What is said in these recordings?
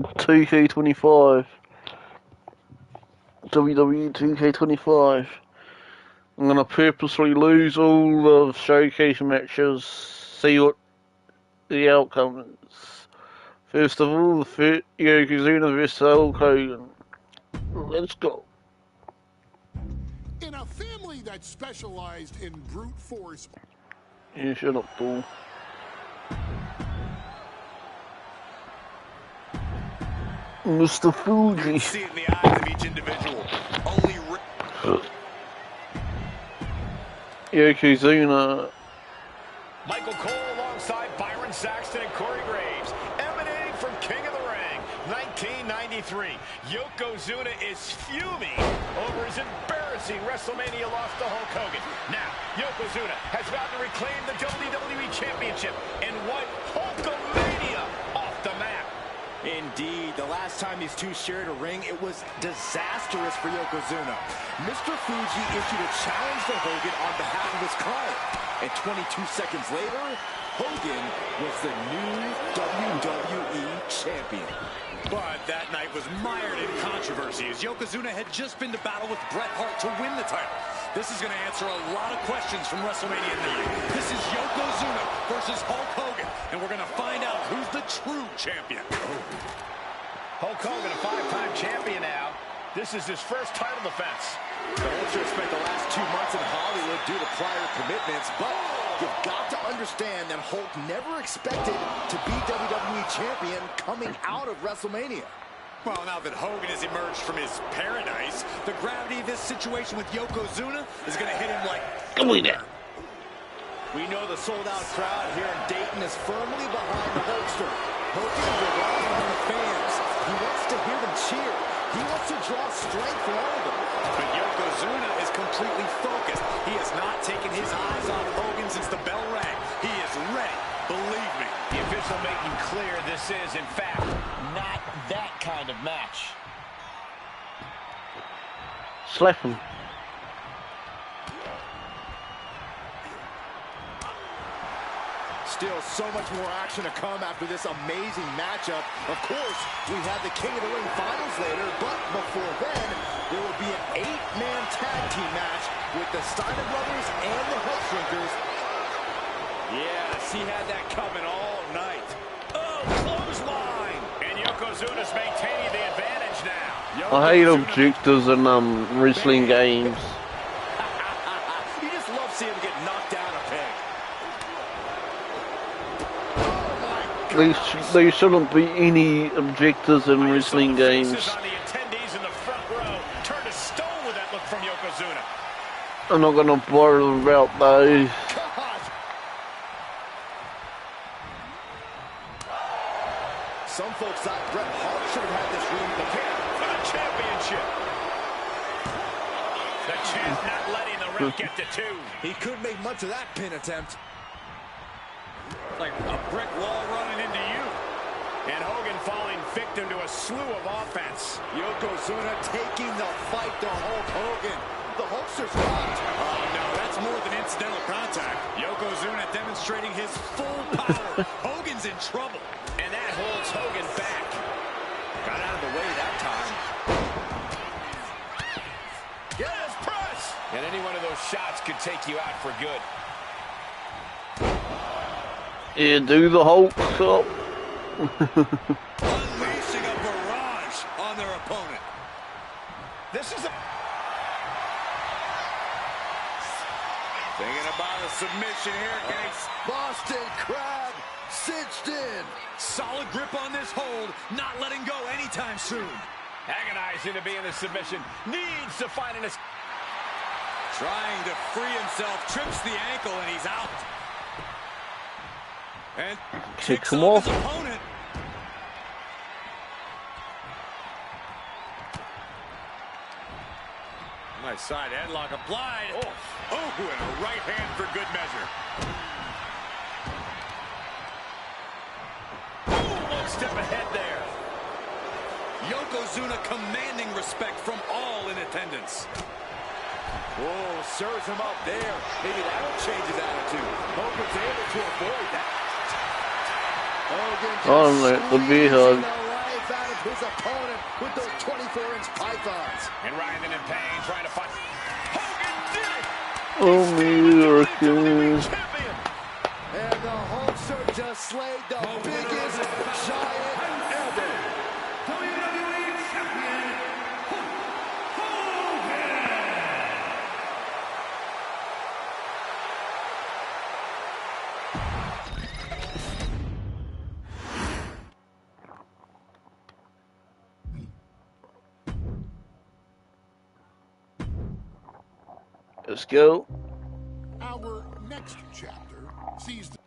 2K25. Wwe2k25. I'm gonna purposely lose all the showcase matches, see what the outcome is. First of all, the Yokozuna vs Hulk Hogan. Let's go. In a family that specialized in brute force. You shut up, fool. Mr. Fuji. See it in the eyes of each individual. Only Yokozuna. Michael Cole alongside Byron Saxton and Corey Graves, emanating from King of the Ring, 1993. Yokozuna is fuming over his embarrassing WrestleMania loss to Hulk Hogan. Now, Yokozuna has vowed to reclaim the WWE Championship and wipe Hulkamania off the map. Indeed, the last time these two shared a ring, it was disastrous for Yokozuna. Mr. Fuji issued a challenge to Hogan on behalf of his client. And 22 seconds later, Hogan was the new WWE Champion. But that night was mired in controversy as Yokozuna had just been to battle with Bret Hart to win the title. This is going to answer a lot of questions from WrestleMania 9. This is Yokozuna versus Hulk Hogan, and we're going to find out who's the true champion. Hulk Hogan, a 5-time champion now. This is his first title defense. The Hulkster spent the last 2 months in Hollywood due to prior commitments, but you've got to understand that Hulk never expected to be WWE Champion coming out of WrestleMania. Well, now that Hogan has emerged from his paradise, the gravity of this situation with Yokozuna is going to hit him like thunder. We know the sold-out crowd here in Dayton is firmly behind the Hulkster. Hogan is relying on the fans. He wants to hear them cheer. He wants to draw strength from all of them. But Yokozuna is completely focused. He has not taken his eyes off Hogan since the bell rang. He is ready, believe me. The official making clear this is, in fact, not that kind of match. Slap him. Still so much more action to come after this amazing matchup. Of course, we have the King of the Ring finals later, but before then, there will be an 8-man tag team match with the Steiner Brothers and the Hellshrinkers. Yes, he had that coming all night. Oh, clothesline! And Yokozuna's maintaining the advantage now. I hate objectives in wrestling games. You just love seeing him get knocked down a peg. There shouldn't be any objectives in wrestling games. I'm not gonna bother about those. Some folks thought Bret Hart should have had this ring prepared for the championship. The champ not letting the ref get to 2. He couldn't make much of that pin attempt. Like a brick wall running into you. And Hogan falling victim to a slew of offense. Yokozuna taking the fight to Hulk Hogan. The Hulkster's rocked. Oh, no, that's more than incidental contact. Yokozuna demonstrating his full power. Hogan's in trouble. And that holds Hogan back. Got out of the way that time. Yes, press! And any one of those shots could take you out for good. Yeah, do the Hulk up. Unleashing a barrage on their opponent. This is a... Thinking about a submission here, guys. Boston Crab cinched in. Solid grip on this hold, not letting go anytime soon. Agonizing to be in the submission. Needs to find an... Trying to free himself, trips the ankle, and he's out. And kicks him off. His opponent. Nice side headlock applied. Oh, and a right hand for good measure. Oh, one step ahead there. Yokozuna commanding respect from all in attendance. Oh, serves him up there. Maybe that'll change his attitude. Hogan's able to avoid that. Oh, let the be hug. his opponent with those 24-inch pythons. And Ryan in pain, trying to find... Hogan did it! Oh, America. Champion! And the Hulkster just slayed the biggest giant ever. WWE Champion, Hogan! Let's go. Our next chapter sees the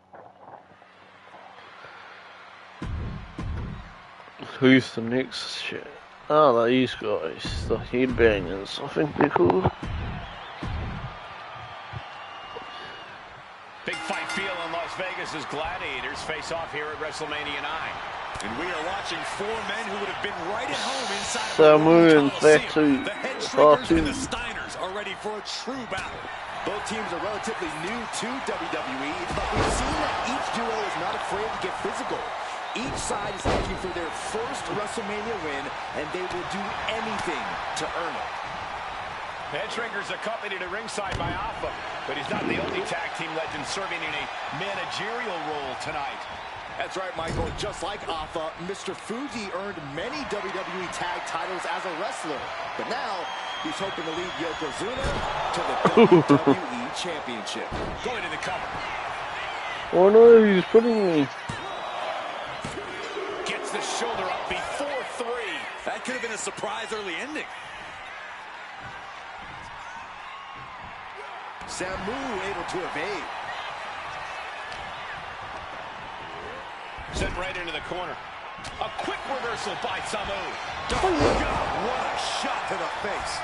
Who's the next shit? Oh, these guys, the headbangers, I think they're called. Big fight feel in Las Vegas as gladiators face off here at WrestleMania 9. And we are watching four men who would have been right at home inside of Samu and Coliseum. Fatu. The Head Shrinkers and the Steiners are ready for a true battle. Both teams are relatively new to WWE, but we've seen that each duo is not afraid to get physical. Each side is looking for their first WrestleMania win, and they will do anything to earn it. Head Shrinkers accompanied at ringside by Alpha, but he's not the only tag team legend serving in a managerial role tonight. That's right, Michael. Just like Alpha, Mr. Fuji earned many WWE tag titles as a wrestler, but now he's hoping to lead Yokozuna to the WWE Championship. Going to the cover. Oh no, he's putting me. Gets the shoulder up before three. That could have been a surprise early ending. Samu able to evade. Sent right into the corner. A quick reversal by Samu. Oh, God, what a shot to the face.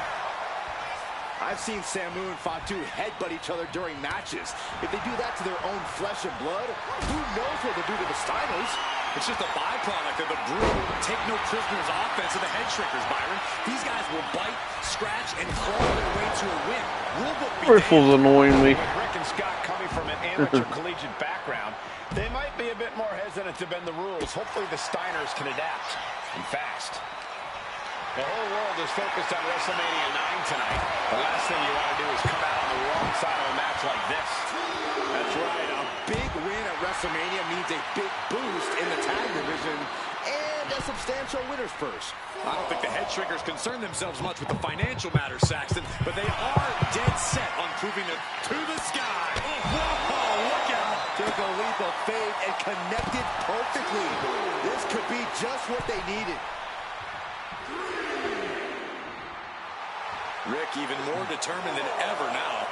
I've seen Samu and Fatu headbutt each other during matches. If they do that to their own flesh and blood, who knows what they'll do to the Steiners? It's just a byproduct of the brutal, take-no-prisoners offense of the Head Shrinkers, Byron. These guys will bite, scratch, and claw their way to a win. Rulebook be Riffle's annoying me. With Rick and Scott coming from an amateur collegiate background, they might be a bit more hesitant to bend the rules. Hopefully the Steiners can adapt, and fast. The whole world is focused on WrestleMania 9 tonight. The last thing you want to do is come out on the wrong side of a match like this. That's right. A big win at WrestleMania means a big boost in the tag division and a substantial winner's purse. I don't think the Head Shrinkers concern themselves much with the financial matters, Saxton, but they are dead set on proving it to the sky. Whoa, look out. Took a leap of faith and connected perfectly. This could be just what they needed. Rick even more determined than ever now.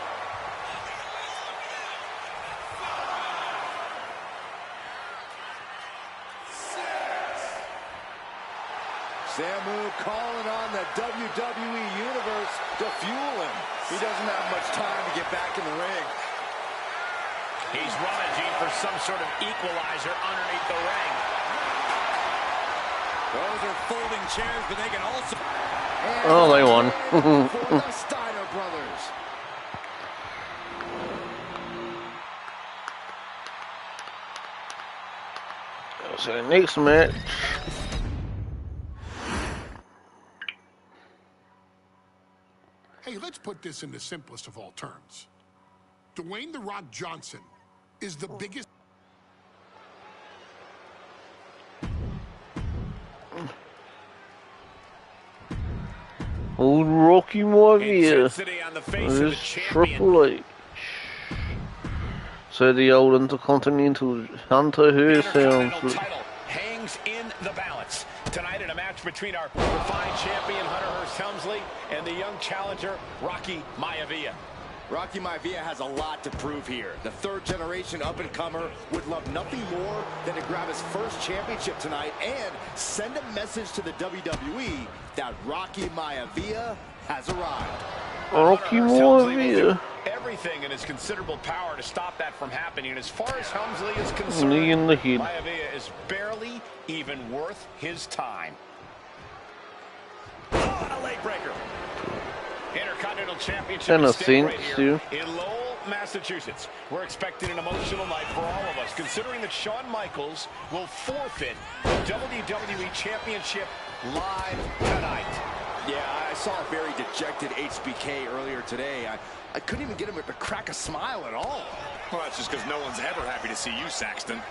Samu calling on the WWE Universe to fuel him. He doesn't have much time to get back in the ring. He's rummaging for some sort of equalizer underneath the ring. Those are folding chairs, but they can also... Oh, they won. For the Steiner brothers. So next match. Hey, let's put this in the simplest of all terms. Dwayne "The Rock" Johnson is the biggest... Old Rocky Maivia. Intensity on the face of the There's champion. Triple H. So the old Intercontinental Hunter Hearst Intercontinental sounds. title hangs in the balance. Tonight in a match between our refined champion Hunter Hearst Helmsley and the young challenger Rocky Maivia. Rocky Maivia has a lot to prove here. The third-generation up-and-comer would love nothing more than to grab his first championship tonight and send a message to the WWE that Rocky Maivia has arrived. Rocky Hunter Hearst Helmsley will do Maivia. everything in his considerable power to stop that from happening. And as far as Helmsley is concerned, Knee in the head. Maivia is barely even worth his time. Oh, and a leg breaker. Intercontinental Championship And a is staying right cinch, here too. in Lowell, Massachusetts. We're expecting an emotional night for all of us, considering that Shawn Michaels will forfeit the WWE Championship live tonight. Yeah, I saw a very dejected HBK earlier today. I couldn't even get him to crack a smile at all. Well, that's just because no one's ever happy to see you, Saxton.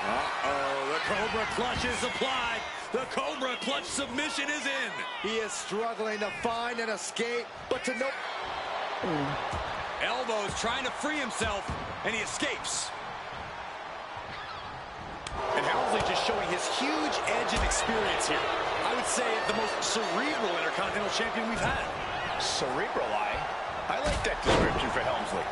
Uh-oh, the Cobra Clutch is applied. The Cobra Clutch submission is in. He is struggling to find an escape, but to no... Elbows trying to free himself, and he escapes. And Helmsley just showing his huge edge and experience here. I would say the most cerebral Intercontinental Champion we've had. Cerebral, I like that description for Helmsley.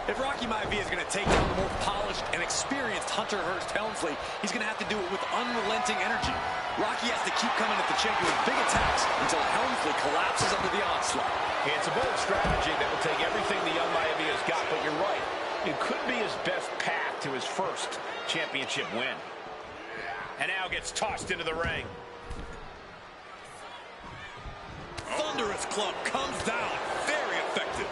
If Rocky Maivia is going to take down the more polished and experienced Hunter Hearst Helmsley, he's going to have to do it with unrelenting energy. Rocky has to keep coming at the champion with big attacks until Helmsley collapses under the onslaught. It's a bold strategy that will take everything the young Maivia's got, but you're right. It could be his best path to his first championship win. And now gets tossed into the ring. Thunderous club comes down. Very effective.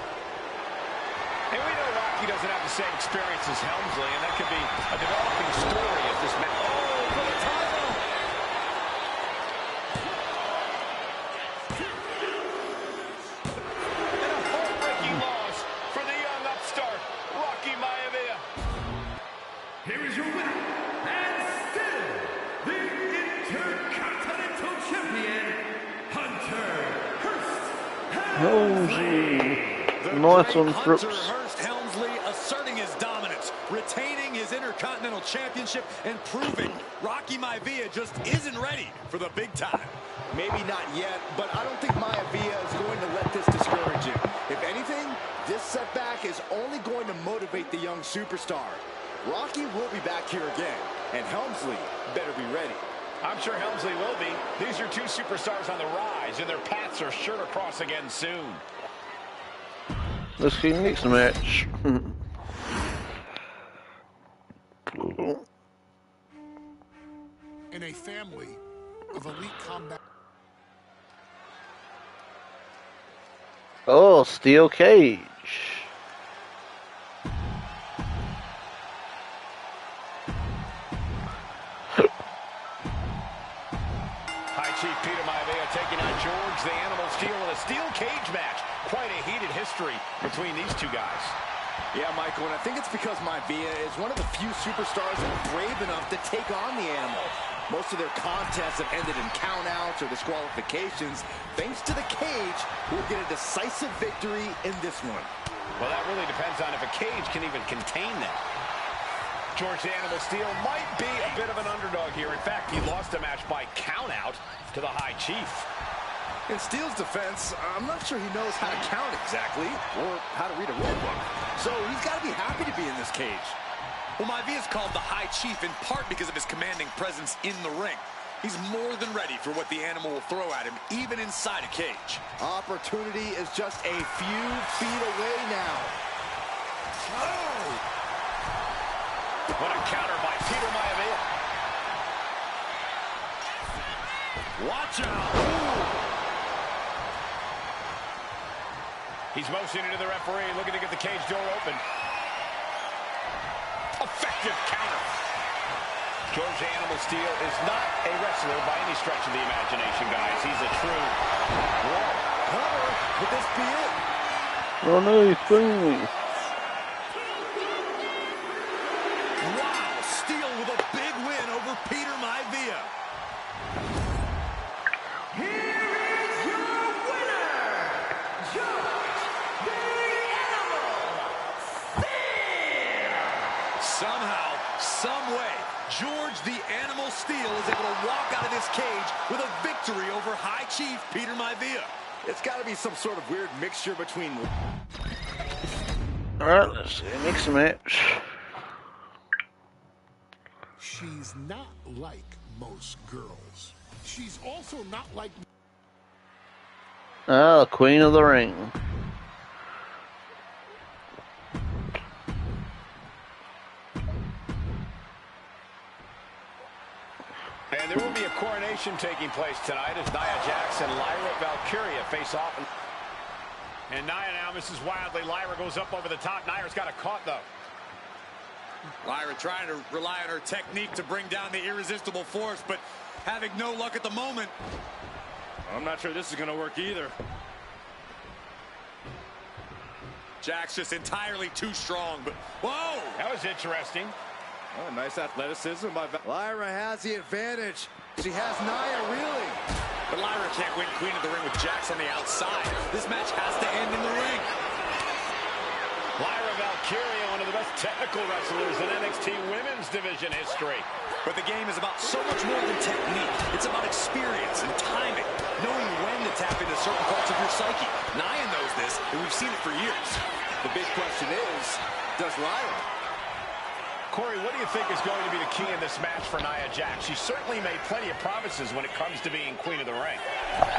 And we know Rocky doesn't have the same experience as Helmsley, and that could be a developing story as this match. Oh, for the title! And a heartbreaking loss for the young upstart, Rocky Maivia. Here is your winner, and still the Intercontinental Champion, Hunter Hearst Helmsley. Nice on Brooks. Hearst Helmsley asserting his dominance, retaining his Intercontinental Championship, and proving Rocky Maivia just isn't ready for the big time. Maybe not yet, but I don't think Maivia is going to let this discourage him. If anything, this setback is only going to motivate the young superstar. Rocky will be back here again, and Helmsley better be ready. I'm sure Helmsley will be. These are two superstars on the rise, and their paths are sure to cross again soon. Let's see next match. In a family of elite combat. Oh, steel cage. High Chief Peter Maivia taking on George the Animal Steel in a steel cage match. Quite a heated history between these two guys. Yeah, Michael, and I think it's because Maivia is one of the few superstars that are brave enough to take on the Animal. Most of their contests have ended in countouts or disqualifications. Thanks to the cage, we'll get a decisive victory in this one. Well, that really depends on if a cage can even contain them. George the Animal Steel might be a bit of an underdog here. In fact, he lost a match by countout to the High Chief. In Steel's defense, I'm not sure he knows how to count exactly or how to read a rule book. So he's got to be happy to be in this cage. Well, Maivia is called the High Chief in part because of his commanding presence in the ring. He's more than ready for what the Animal will throw at him, even inside a cage. Opportunity is just a few feet away now. Oh! What a counter by Peter Maivia. Watch out! Ooh. He's motioning to the referee, looking to get the cage door open. Effective counter. George the Animal Steel is not a wrestler by any stretch of the imagination, guys. He's a true warrior. Cover. Could this be it? Oh no, he's pulling me. Wow, Steel with a big win over Peter Maivia. Here is your winner, George the Animal Steel! Somehow, some way, George the Animal Steel is able to walk out of this cage with a victory over High Chief Peter Maivia. It's got to be some sort of weird mixture between... Alright, let's see. Next match. She's not like most girls. She's also not like... Ah, Queen of the Ring. And there will be a coronation taking place tonight as Nia Jax and Lyra Valkyria face off. And Nia now misses wildly. Lyra goes up over the top. Nia's got a caught, though. Lyra trying to rely on her technique to bring down the irresistible force, but having no luck at the moment. I'm not sure this is going to work either. Jack's just entirely too strong, but whoa! That was interesting. Oh, nice athleticism by Lyra has the advantage. She has Nia reeling. But Lyra can't win Queen of the Ring with Jax on the outside. This match has to end in the ring. Lyra Valkyria, one of the best technical wrestlers in NXT Women's Division history. But the game is about so much more than technique. It's about experience and timing, knowing when to tap into certain parts of your psyche. Nia knows this, and we've seen it for years. The big question is, does Lyra? Corey, what do you think is going to be the key in this match for Nia Jax? She certainly made plenty of promises when it comes to being Queen of the Ring.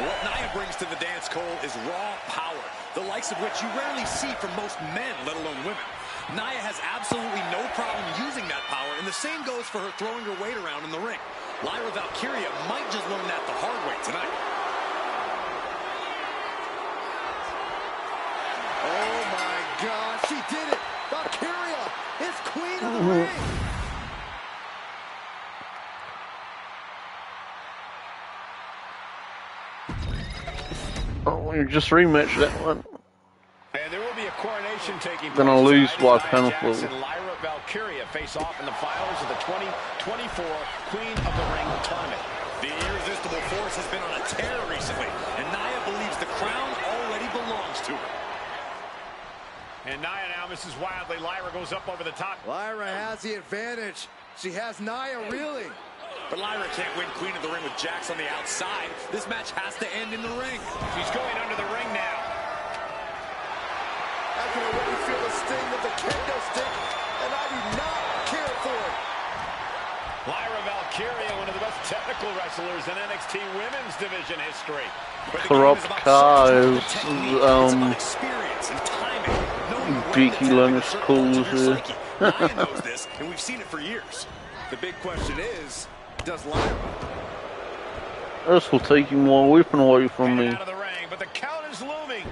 What Nia brings to the dance, Cole, is raw power, the likes of which you rarely see from most men, let alone women. Nia has absolutely no problem using that power, and the same goes for her throwing her weight around in the ring. Lyra Valkyria might just learn that the hard way tonight. Oh my God, she did it! Valkyria is Queen of the Ring! Oh, we just rematched that one. And there will be a coronation taking place. Gonna lose by tonight. Nia penalty. Jax and Lyra Valkyria face off in the finals of the 2024 Queen of the Ring tournament. The irresistible force has been on a tear recently, and Nia believes the crown already belongs to her. And Nia now misses wildly. Lyra goes up over the top. Lyra has the advantage. She has Nia reeling. But Lyra can't win Queen of the Ring with Jax on the outside. This match has to end in the ring. She's going under the ring now. I can already feel the sting of the kendo stick, and I do not care for it. Lyra Valkyria, one of the best technical wrestlers in NXT Women's Division history. But the Corrupt game is about Car so much more is, than technique. It's about experience and timing. Knowing when to Beaky tap Lynch into certain calls parts of your it. psyche. Nia knows this, and we've seen it for years. The big question is, does Lyra? This will take him while whipping away from me. Out of the ring, but the count is looming.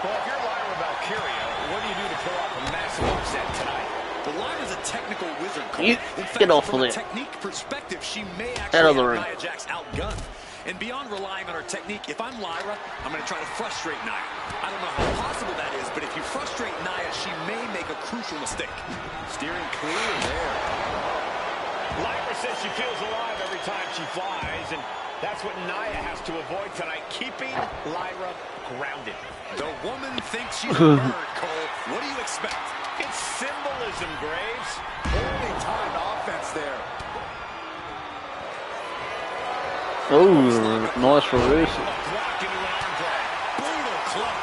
Well, if you're Lyra Valkyria, what do you do to pull off a massive upset tonight? Well, Lyra's a technical wizard, Cole. You In fact, get off from of a it. technique perspective, she may Out actually of the have ring. Nia Jax outgunned. And beyond relying on her technique, if I'm Lyra, I'm going to try to frustrate Nia. I don't know how possible that is, but if you frustrate Nia, she may make a crucial mistake. Steering clear there. Lyra says she feels alive every time she flies, and that's what Nia has to avoid tonight, keeping Lyra grounded. The woman thinks she's a bird, Cole. What do you expect? It's symbolism, Graves. Holy timed offense there. Oh, nice reversal. Block into an arm drag. Brutal club.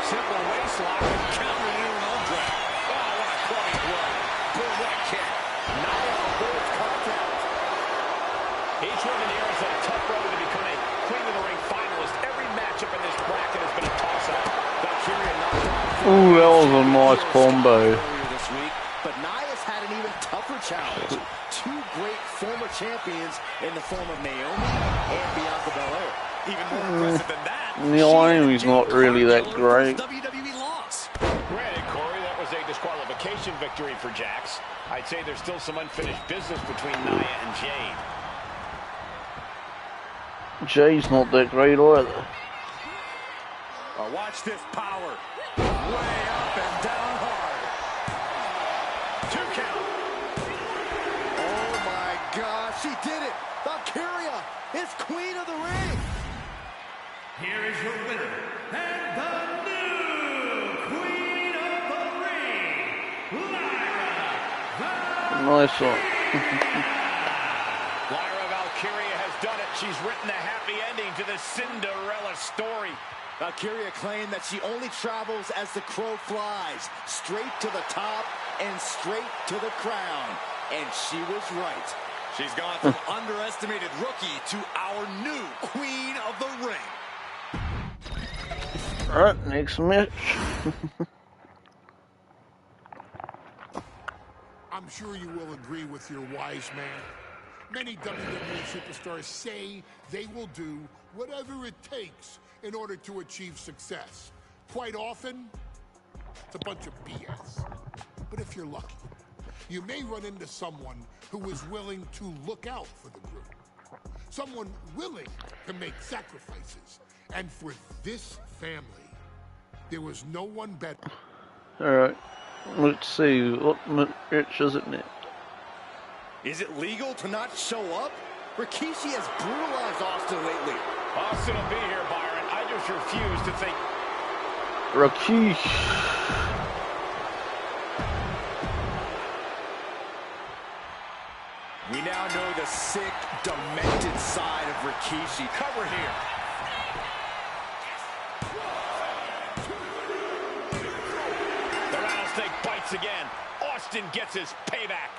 Simple waist lock and counter into an arm drag. Oh, what a clubbing blow. Boom, what a kick. Nia holds contact. Each woman here has had a tough road to become a Queen of the Ring finalist. Every matchup in this bracket has been a toss-up. Valkyria knocked out. Ooh, that was a nice combo. Earlier this week, but Nia's had an even tougher challenge. Two great former champions in the form of Naomi and Bianca Belair. Even more impressive than that, Naomi's not really that great. WWE loss. Granted, Corey, that was a disqualification victory for Jax. I'd say there's still some unfinished business between Nia and Jade. Jay's not that great either. Watch this power. Way up and down hard. 2 count. Oh my God, she did it! Valkyria is Queen of the Ring! Here is your winner, and the new Queen of the Ring, Lyra Nice one. Lyra Valkyria has done it. She's written a happy ending to the Cinderella story. Valkyria claimed that she only travels as the crow flies, straight to the top and straight to the crown. And she was right. She's gone from underestimated rookie to our new Queen of the Ring. Alright, next match. I'm sure you will agree with your wise man. Many WWE superstars say they will do whatever it takes in order to achieve success. Quite often, it's a bunch of BS. But if you're lucky, you may run into someone who is willing to look out for the group. Someone willing to make sacrifices. And for this family, there was no one better. Alright, let's see, what match is it next? Is it legal to not show up? Rikishi has brutalized Austin lately. Austin will be here, Byron. I just refuse to think. Rikishi. We now know the sick, demented side of Rikishi. Cover here. The rattlesnake bites again. Austin gets his payback.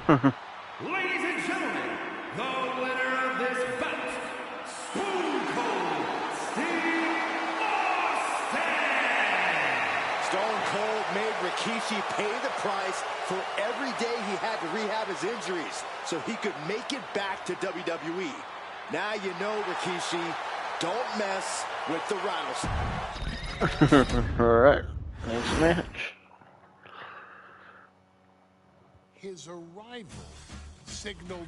Ladies and gentlemen, the winner of this bout, Stone Cold Steve Austin! Stone Cold made Rikishi pay the price for every day he had to rehab his injuries so he could make it back to WWE. Now you know, Rikishi, don't mess with the rattlesnake. Alright, next match. His arrival signaled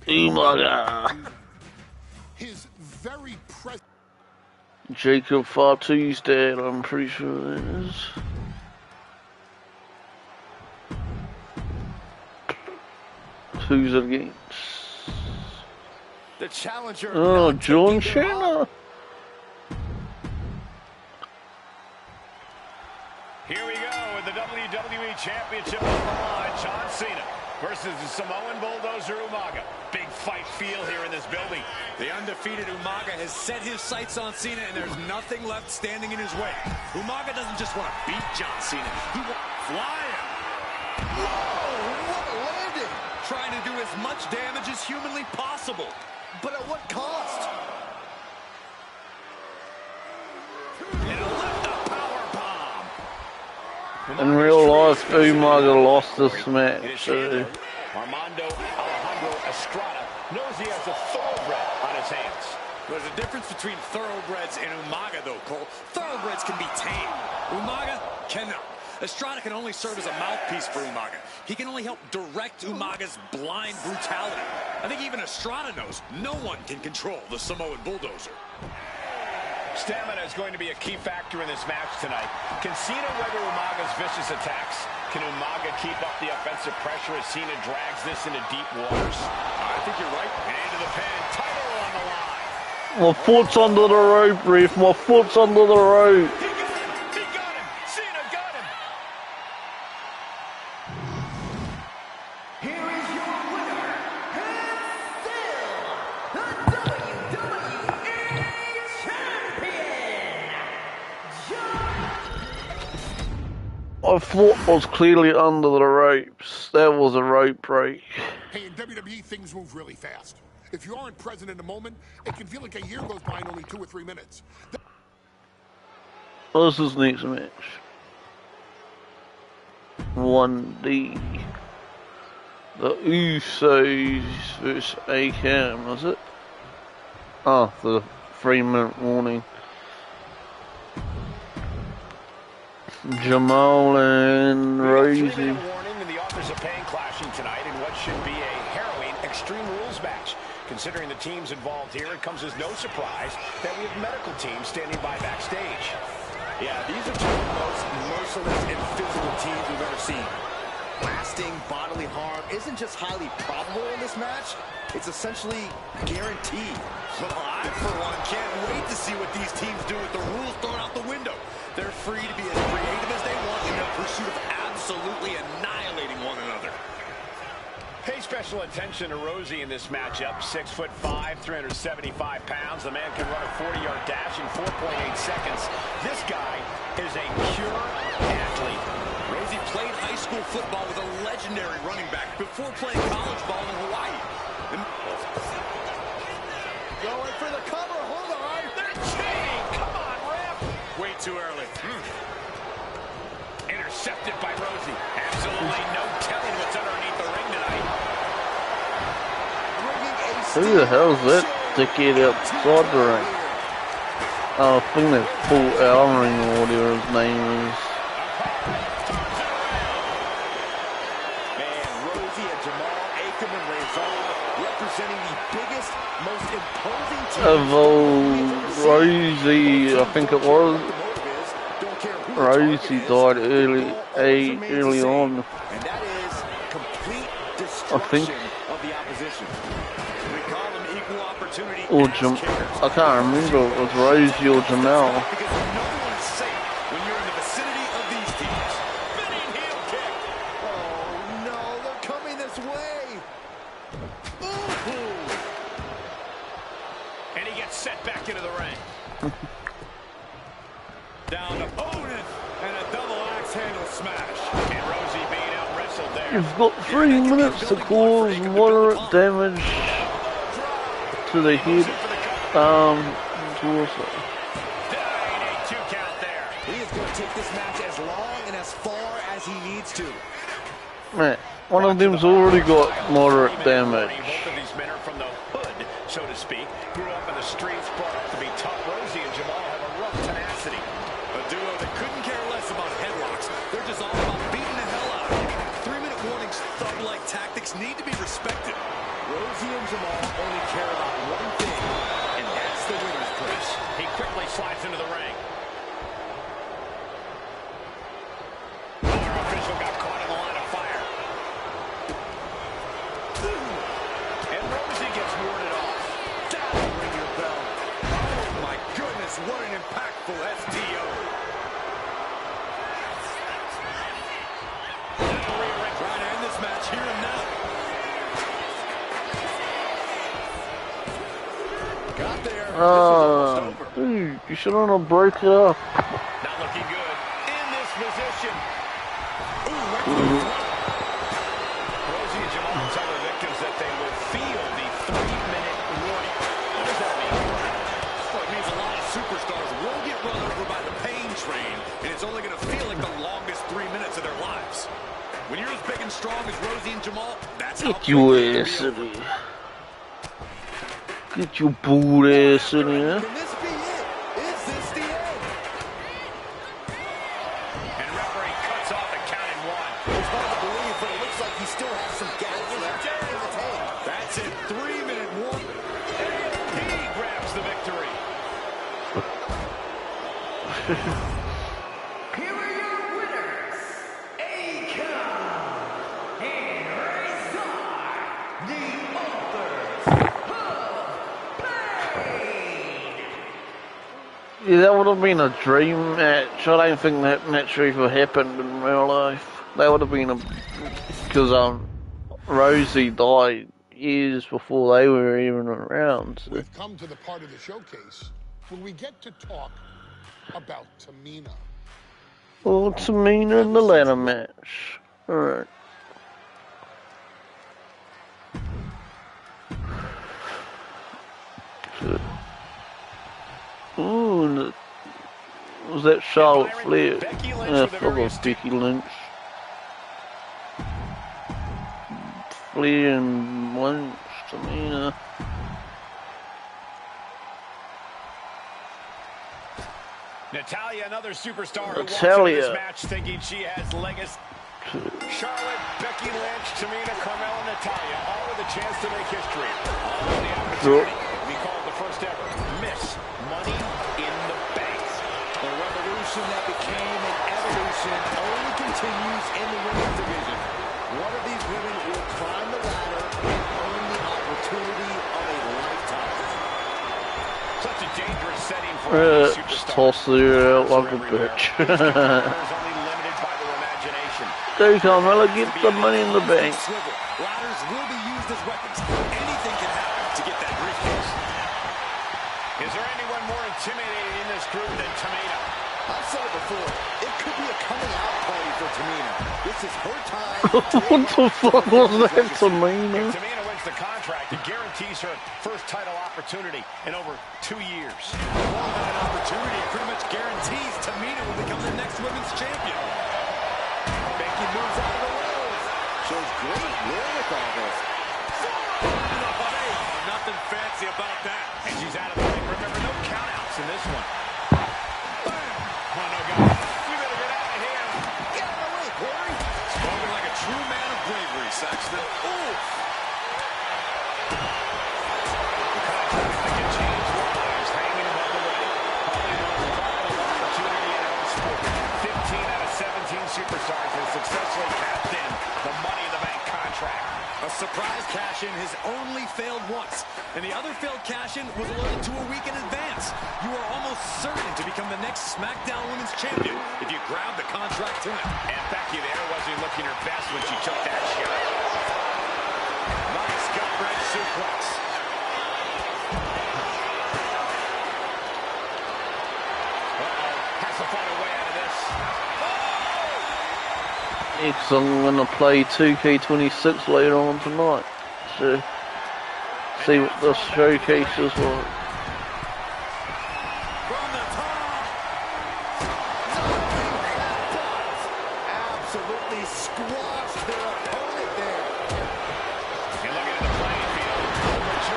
Umaga. his very presence. Jacob Fatu's dead, I'm pretty sure it is. Who's it against? The challenger. Oh, not John taking them Cena. on. Here we go with the WWE Championship on the line. John Cena versus the Samoan Bulldozer Umaga. Big fight feel here in this building. The undefeated Umaga has set his sights on Cena, and there's nothing left standing in his way. Umaga doesn't just want to beat John Cena. He wants to fly him. Whoa, what a landing! Trying to do as much damage as humanly possible. But at what cost? It'll lift a power bomb. In real life, Umaga lost this match. So. Armando Alejandro Estrada knows he has a thoroughbred on his hands. There's a difference between thoroughbreds and Umaga, though, Cole. Thoroughbreds can be tamed. Umaga cannot. Estrada can only serve as a mouthpiece for Umaga. He can only help direct Umaga's blind brutality. I think even Estrada knows no one can control the Samoan Bulldozer. Stamina is going to be a key factor in this match tonight. Can Cena weather Umaga's vicious attacks? Can Umaga keep up the offensive pressure as Cena drags this into deep waters? I think you're right. And into the pin, title on the line. My foot's under the rope, Reef. My foot's under the rope. He got him! He got him! Cena got him! Here is your winner, and still the WWE Champion, John. My foot was clearly under the ropes. That was a rope break. Hey, in WWE, things move really fast. If you aren't present in the moment, it can feel like a year goes by in only 2 or 3 minutes. This is next match. 1D. The Usos versus ACAM, is it? Oh, the 3-minute warning. Jamal and Rosie. 3-minute warning, and the authors of pain clashing tonight in what should be a harrowing Extreme Rules match. Considering the teams involved here, it comes as no surprise that we have medical teams standing by backstage. Yeah, these are two of the most merciless and physical teams we've ever seen. Lasting bodily harm isn't just highly probable in this match, it's essentially guaranteed. Well, I, for one, can't wait to see what these teams do with the rules thrown out the window. They're free to be as creative as they want in their pursuit of absolutely annihilating one another. Pay special attention to Rosie in this matchup. 6'5", 375 pounds. The man can run a 40-yard dash in 4.8 seconds. This guy is a pure athlete. Rosie played high school football with a legendary running back before playing college ball in Hawaii. Going for the cover, hold on! They're cheating! Come on, ref! Way too early. intercepted by Rosie. Absolutely no telling what's underneath the ring tonight. Who the hell is that dickhead outside the ring? Oh, I think that's Paul Ellering or whatever his name is. Man, Rosie and Jamal, Akam and Razor representing the biggest, most imposing team. Of Rosie, I think it was. Rosie died early on. And that is complete I destruction think. of the opposition. We call them equal opportunity. Or I can't remember if it was Rosie or Jamal. Because no one is safe when you're in the vicinity of these teams. Spinning heel kick. Oh no, they're coming this way. Ooh. And he gets set back into the ring. Down opponent and a double axe handle smash. And Rosie being out wrestled there. You've got 3 minutes to cause moderate damage to the head, torso. Denying a 2 count there. He is going to take this match as long and as far as he needs to. Man, one of them's already got moderate damage. Both of these men are from the hood, so to speak. Grew up in the streets, brought up to be tough. Rosie and Jamal have a rough tenacity. A duo that couldn't care less about headlocks. They're just all about beating the hell out of you. 3-minute warnings, thug-like tactics need to be respected. Rosie and Jamal only care about one thing, and that's the winner's push. He quickly slides into the ring. Our official got caught in the line of fire. And Rosie gets warded off. That'll ring your bell. Oh my goodness, what an impactful STO. Trying to end this match here and now. Got there. Dude, you shouldn't have broke it up. Not looking good. In this position. Rosie and Jamal tell their victims that they will feel the 3-minute warning. What does that mean? Well, it means a lot of superstars will get run over by the pain train, and it's only going to feel like the longest 3 minutes of their lives. When you're as big and strong as Rosie and Jamal, that's how Get your quickly it ass can in be over. here. Get your boot ass in here. Can this be it? Is this the end? And referee cuts off the count in 1. It's hard to believe, but it looks like he still has some gas left in the tank. That's it, 3-minute warning. He grabs the victory. Here are your winners, Akam and Razor, the authors of Pain. Yeah, that would have been a dream match. I don't think that match ever happened in real life. That would have been because Rosie died years before they were even around. So. We've come to the part of the showcase when we get to talk about Tamina. Well, Tamina in the ladder match. Alright. So. Ooh, was that Charlotte Flair? Yeah, fuck off, Becky Lynch. Flair and Lynch, Tamina. Natalia, another superstar who walks into Natalia. this match thinking she has legacy. Charlotte, Becky Lynch, Tamina, Carmella, Natalia, all with a chance to make history. All with the opportunity to be called the first ever Miss Money in the Bank. The revolution that became an evolution only continues in the women's division. One of these women will climb the ladder and earn the opportunity of a lifetime. Such a dangerous setting for a Just superstar. toss her out like a bitch. Is only limited by their imagination. Go Carmella, get the money in the bank. Ladders will be used as weapons. Anything can happen to get that briefcase. Is there anyone more intimidating in this group than Tamina? I've said it before, it could be a coming out party for Tamina. This is her time. What the fuck was that, Tamina? If Tamina wins the contract, it guarantees her first title opportunity in over 2 years. Well, that opportunity pretty much guarantees Tamina will become the next women's champion. Shows great wherewithal this. Nothing fancy about that. And she's out of the ring. Remember, no countouts in this one. Oh, no, guys. We better get out of here. Get out of the way, Corey. Spoken like a true man of bravery, Saxton. Ooh. The contract that can change lives hanging above the ring. Probably the most vital opportunity in our sport. 15 out of 17 superstars have successfully capped in the Money in the Bank contract. A surprise cash-in has only failed once, and the other failed cash-in was alerted to a week in advance. You are almost certain to become the next SmackDown Women's Champion if you grab the contract tonight. And Becky there wasn't looking her best when she took that shot. Nice gut-wrench suplex. Has to find a way out of this. Because I'm going to play 2K26 later on tonight. So, see what the showcase is like. From the top. Absolutely squashed their opponent there. You're looking at the playing field.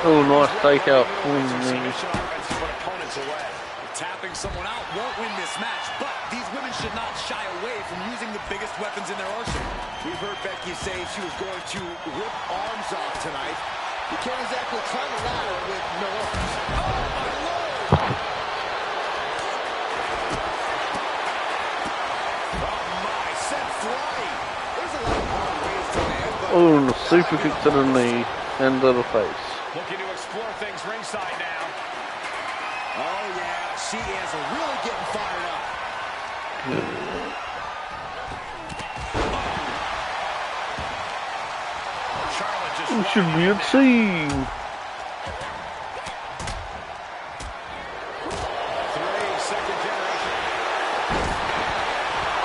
Oh, nice takeout. Submission offense to put opponents away. Tapping someone out won't win this match, but these women should not shy away from using the biggest weapons in their arsenal. We've heard Becky say she was going to rip arms off tonight. You can't exactly climb a ladder with no arms. Oh, my Lord! Oh, my. Set flying. There's a lot of hard ways to land, but... Oh, and a super kick to the knee and to the face. Looking to explore things ringside now. Oh, yeah, she is really getting fired up. Charlotte just We should be a team. 3 second generation.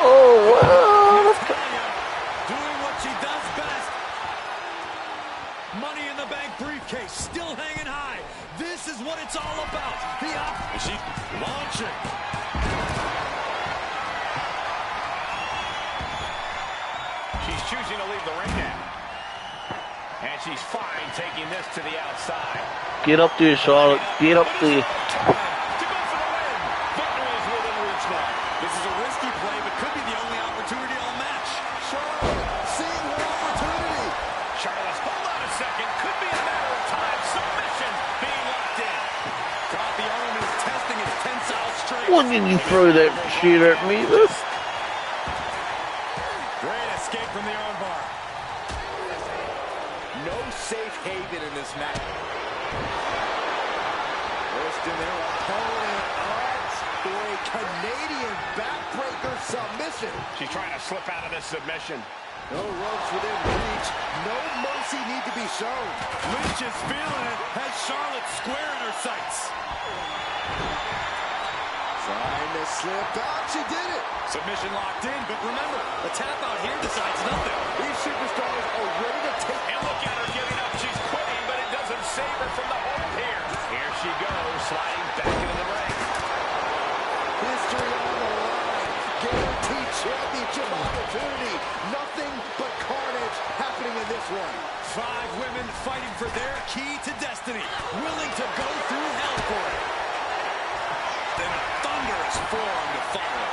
Oh, wow. Doing what she does best. Money in the Bank briefcase still hanging high. This is what it's all about. And she launching. She's choosing to leave the ring now. And she's fine taking this to the outside. Get up there, Charlotte. Get up there. To go for the win. Victory is within reach now. This is a risky play, but could be the only opportunity all match. Charlotte seeing her opportunity. Charlotte's, hold on a second. Could be a matter of time. Submission being locked in. Coffee arm is testing its tensile strength. Why didn't you throw that shit at me? Great escape from the armbar. No safe haven in this match. Twisting their opponent up for a Canadian backbreaker submission. She's trying to slip out of this submission. No ropes within reach. No mercy need to be shown. Lynch is feeling it. Has Charlotte square in her sights. Trying to slip out. She did it. Submission locked in, but remember, a tap out here decides nothing. These superstars are ready to take. And look at her giving up. She's quitting, but it doesn't save her from the hold here. Here she goes, sliding back into the ring. History on the line. Guaranteed championship opportunity. Nothing but carnage happening in this one. 5 women fighting for their key to destiny, willing to go through hell for it. Then a thunderous forearm to follow.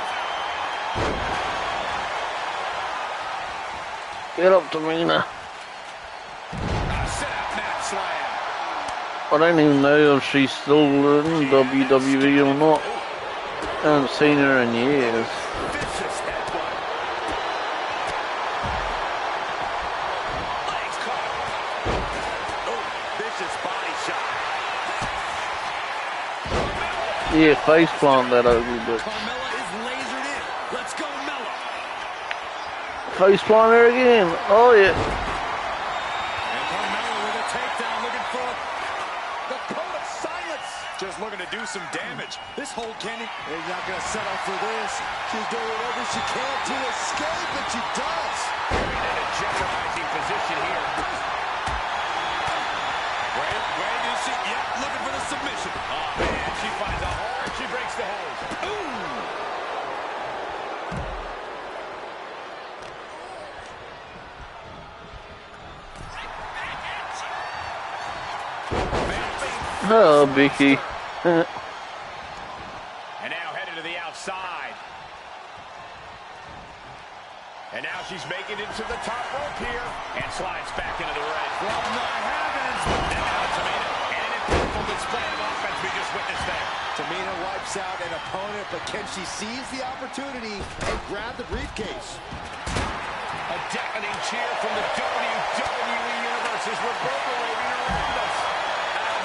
Get up, Tamina. Set up mat slam. I don't even know if she's still in WWE or not. I haven't seen her in years. Vicious headbutt. Legs caught. Oh, vicious body shot. Yeah, face plant that ugly bitch. Carmella is lasered in. Let's go, Mella. Face plant her again. Oh yeah. And Carmella with a takedown, looking for The code of silence. just looking to do some damage. This hold can't. He's not going to settle for this. She's doing whatever she can to escape, and she does. In a jeopardizing position here. Wait, is she? Yep, looking for the submission. Oh, man, she finds a hole. She breaks the hold. Ooh. Oh, Becky. And now headed to the outside. And now she's making it to the top rope here. And slides back into the ring. From the heavens. And now Tamina. And an impactful display of offense we just witnessed there. Tamina wipes out an opponent, but can she seize the opportunity and grab the briefcase? A deafening cheer from the WWE Universe is reverberating around us.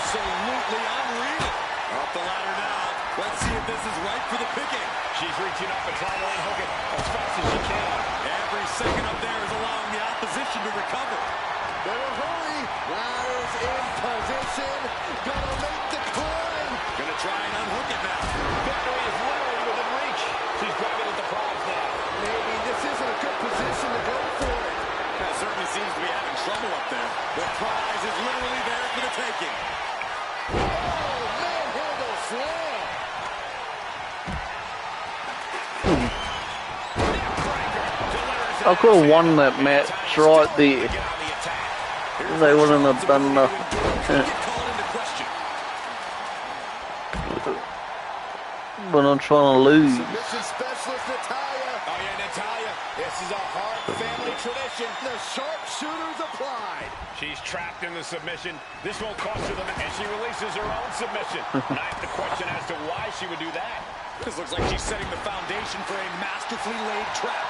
Absolutely unreal. Up the ladder now. Let's see if this is right for the picking. She's reaching up and trying to unhook it as fast as she can. Every second up there is allowing the opposition to recover. Better hurry. Ladders in position. Gonna make the climb. Gonna try and unhook it now. Victory is literally within reach. She's grabbing at the prize now. Maybe this isn't a good position to go for it. That certainly seems to be having trouble up there. The prize is literally there for the taking. Oh, manhandle slam. I could have won that match right there. They wouldn't have done nothing. But I'm trying to lose. Submission specialist Natalya. Oh yeah, Natalya. This is a hard family tradition. The sharpshooters applied. She's trapped in the submission. This won't cost her the match, and she releases her own submission. And I have to question as to why she would do that. This looks like she's setting the foundation for a masterfully laid trap.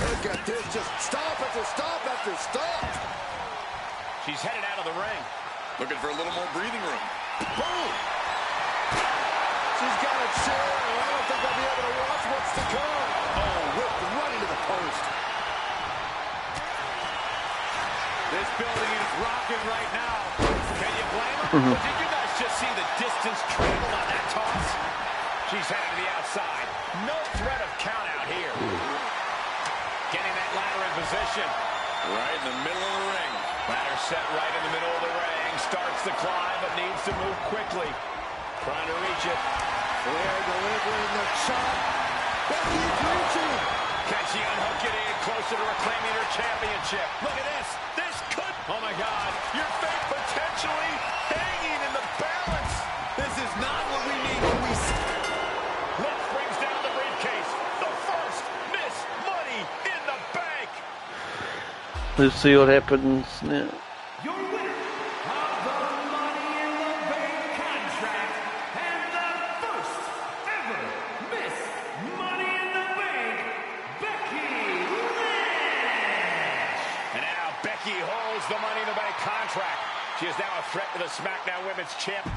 Look at this, just stop after stop after stop. She's headed out of the ring. Looking for a little more breathing room. Boom. She's got a chair, and I don't think I'll be able to watch what's to come. Oh, whipped right into the post. This building is rocking right now. Can you blame her? But did you guys just see the distance traveled on that toss? She's headed to the outside. No threat of count out here. Getting that ladder in position. Right in the middle of the ring. Ladder set right in the middle of the ring. Starts to climb, but needs to move quickly. Trying to reach it. Flair delivering the chop. Becky's reaching. Can she unhook it in closer to reclaiming her championship? Look at this. This could... Oh, my God. Your fate potentially hanging in the balance. This is not what we need when we... Left brings down the briefcase. The first Miss Money in the Bank. Let's see what happens now. Your winner of the Money in the Bank contract and the first ever Miss Money in the Bank, Becky Lynch. And now Becky holds the Money in the Bank contract. She is now a threat to the SmackDown Women's Champ.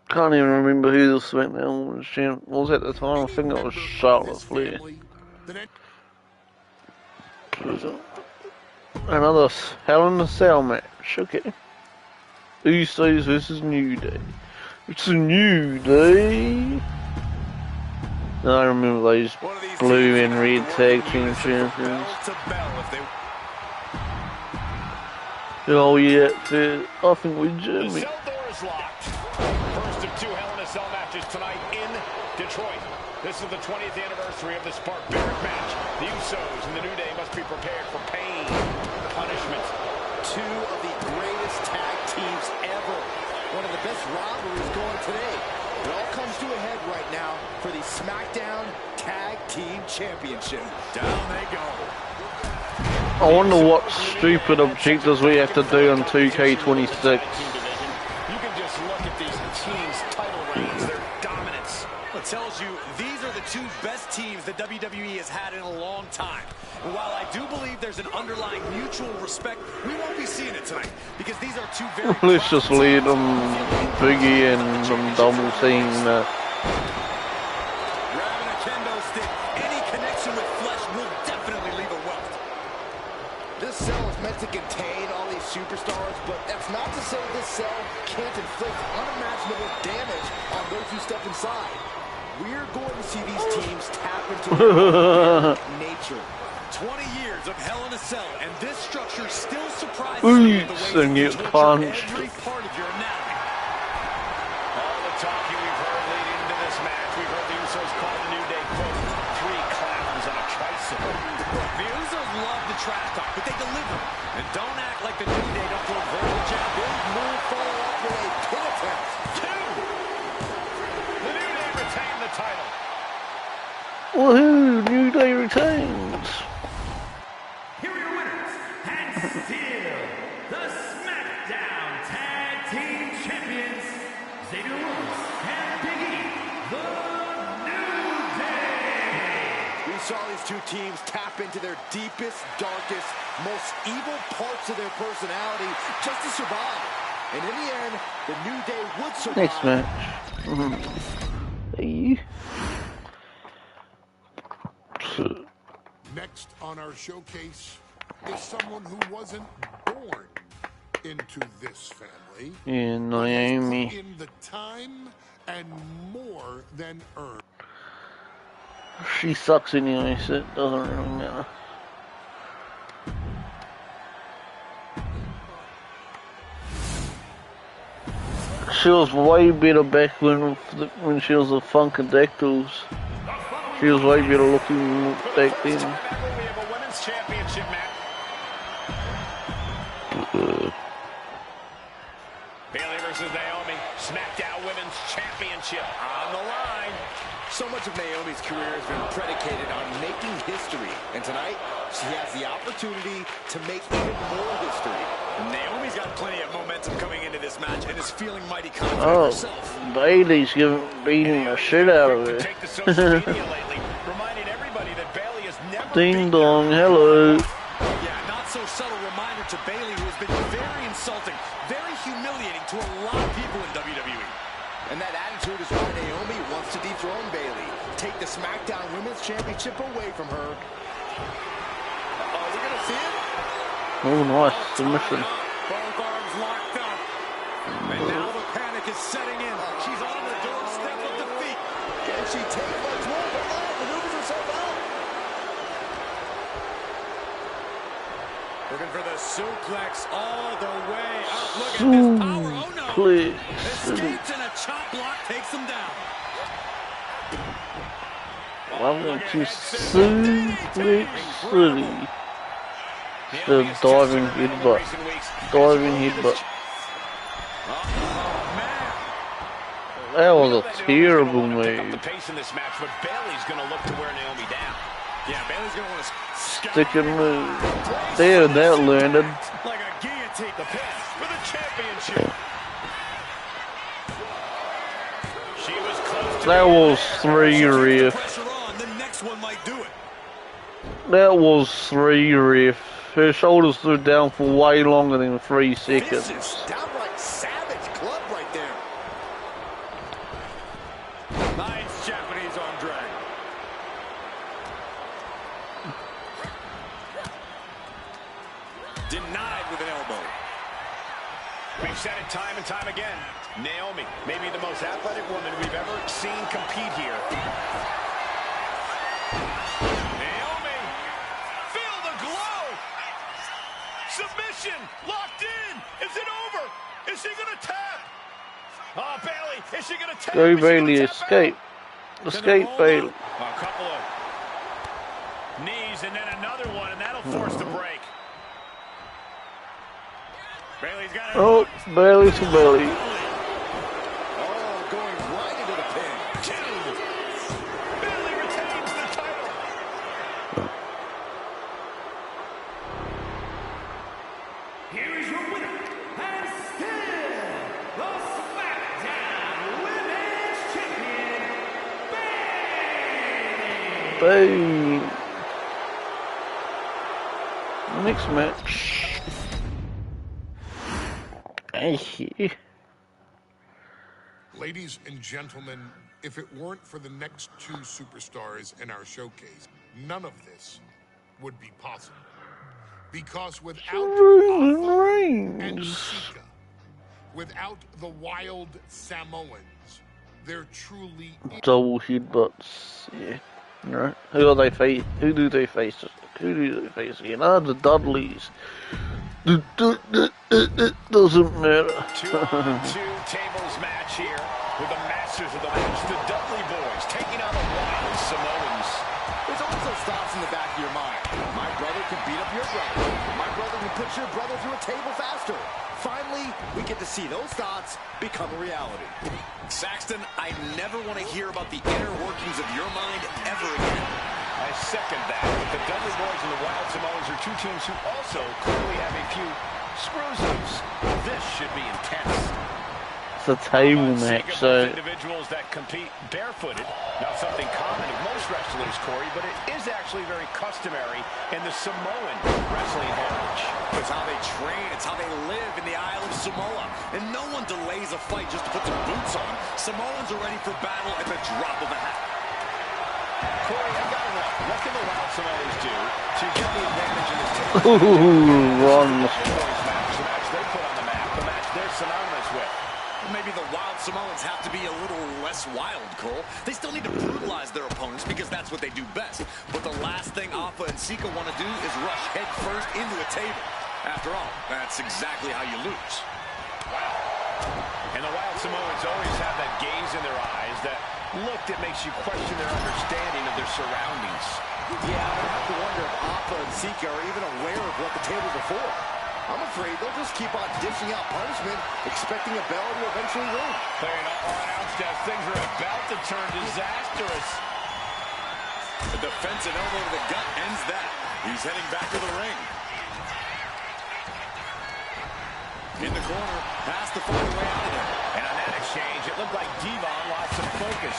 Can't even remember who the SmackDown Women's Champ was at the time. I think it was Charlotte Flair. Another Hell in a Cell match. Okay. Usos versus New Day. It's a New Day. I remember those blue and red tag team champions. Oh yeah, I think we The Jimmy. cell door is locked. First of two Hell in a Cell matches tonight in Detroit. This is the 20th anniversary of this barbaric match. The Usos and the New Day must be prepared for pain, punishment. Two of the greatest tag teams ever. One of the best rivalries going today. It all comes to a head right now for the SmackDown Tag Team Championship. Down they go. I wonder what stupid objectives we have to do on 2K26. You can just look at these teams' title reigns, their dominance. It tells you these are the two best teams that WWE has had in a long time. And while I do believe there's an underlying mutual respect, we won't be seeing it tonight because these are two very... Let's just lead them Biggie and them double team. Grabbing a kendo stick, any connection with flesh will definitely leave a welt. This cell is meant to contain all these superstars, but that's not to say this cell can't inflict unimaginable damage on those who step inside. We're going to see these teams tap into their nature. 20 years of Hell in a Cell, and this structure still surprises me in the ways and it get tortures punched. every part of your anatomy. All the talking we've heard leading into this match, we've heard the Usos call the New Day, quote, three clowns on a tricycle. The Usos love to trash talk, but they deliver. And don't act like the New Day don't throw verbal jab. Big move follow up with a pin attempt. 2. The New Day retain the title. Woohoo! New Day retains. Here are your winners, and still the SmackDown Tag Team Champions, Xavier Woods and Big E, the New Day. We saw these two teams tap into their deepest, darkest, most evil parts of their personality just to survive. And in the end, the New Day would survive. Next match. Hey. Next on our showcase is someone who wasn't born into this family. And but has put Naomi. in the time and more than earned. She sucks anyway, so it doesn't really matter. She was way better back when she was a Funkadactyls. She was way better looking back then. We have a women's championship match. Bayley versus Naomi. SmackDown Women's Championship on the line. So much of Naomi's career has been predicated on making history. And tonight, she has the opportunity to make even more history. Naomi's got plenty of momentum coming into this match and is feeling mighty confident Oh, herself. Bailey's beating the shit out of To her. take to social media lately, reminding everybody that Bayley has never Ding beaten dong, her. hello. Yeah, not so subtle reminder to Bayley, who has been very insulting, very humiliating to a lot of people in WWE. And that attitude is why Naomi wants to dethrone Bayley. Take the SmackDown Women's Championship away from her. Are we going to see it? Oh, nice submission. Both arms locked up. And now the panic is setting in. She's on the doorstep of defeat. Can she take much more? But maneuvers herself out. Looking for the suplex all the way up. Look at this power. Oh no. Suplex. Escapes and a chop block takes him down. Welcome to Suplex City. The diving headbutt. Diving headbutt. That was a terrible Pick up the move. pace in this match, but Bayley's going to look to wear Naomi down. Yeah, Bayley's going to want to Sticking move. There, that landed. like a guillotine. The pin for the championship. She was close to That was 3 ref. Pressure on, the next one might do it. That was 3 ref. Her shoulders stood down for way longer than 3 seconds. Vicious, downright savage club right there. Nice Japanese arm drag. Denied with an elbow. We've said it time and time again. Naomi, maybe the most athletic woman we've ever seen compete here. Naomi, feel the glow. Submission, locked in. Is it over? Is she going to tap? Oh, Bayley, is she going to tap? Go Is she gonna Bailey, tap escape. out? Escape Bailey. A couple of knees and then another one, and that'll force the break. Bayley's got it. Oh, Bailey to Bailey. Oh, going right into the pin. 2. Bayley retains the title. Here is your winner, and still the SmackDown Women's Champion, Bayley. Bailey. Next match. Hey. Ladies and gentlemen, if it weren't for the next 2 superstars in our showcase, none of this would be possible. Because without Roman Alpha and Reigns. Sika, without the wild Samoans, there truly is Double headbutts. Yeah. Right. Who are they face? Who do they face? Who do they face again? Ah, the Dudleys. It doesn't matter. 2-on-2 tables match here with the masters of the match, the Dudley Boys, taking on the Wild Samoans. There's always those thoughts in the back of your mind. My brother can beat up your brother. My brother can put your brother through a table faster. Finally, we get to see those thoughts become a reality. Saxton, I never want to hear about the inner workings of your mind ever again. I second that. The Dudley Boys and the Wild Samoans are two teams who also clearly have a few screws loose. This should be intense. It's a table match, so Individuals that compete barefooted, not something common to most wrestlers, Corey, but it is actually very customary in the Samoan wrestling heritage. It's how they train, it's how they live in the Isle of Samoa. And no one delays a fight just to put their boots on. Samoans are ready for battle at the drop of a hat. Corey, I gotta know, what can the Wild Samoans do to get the advantage in this table? Ron. The match they put on the map, the match they're synonymous with. Maybe the Wild Samoans have to be a little less wild, Cole. They still need to brutalize their opponents because that's what they do best. But the last thing Alpha and Sika want to do is rush head first into a table. After all, that's exactly how you lose. Wow. And the Wild Samoans always have that gaze in their eyes, that look that makes you question their understanding of their surroundings. Yeah, I have to wonder if Alpha and Sika are even aware of what the tables are for. I'm afraid they'll just keep on dishing out punishment, expecting a bell to eventually ring. Playing up unannounced as things are about to turn disastrous. The defensive elbow to the gut ends that. He's heading back to the ring. In the corner, has to find a way out of there. And on that exchange, it looked like Devon lost some focus.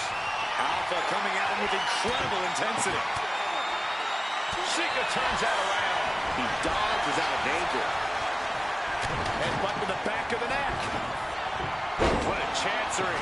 Alpha coming at him with incredible intensity. Sika turns that around. He dodges out of danger. And butt to the back of the neck. What a chancery.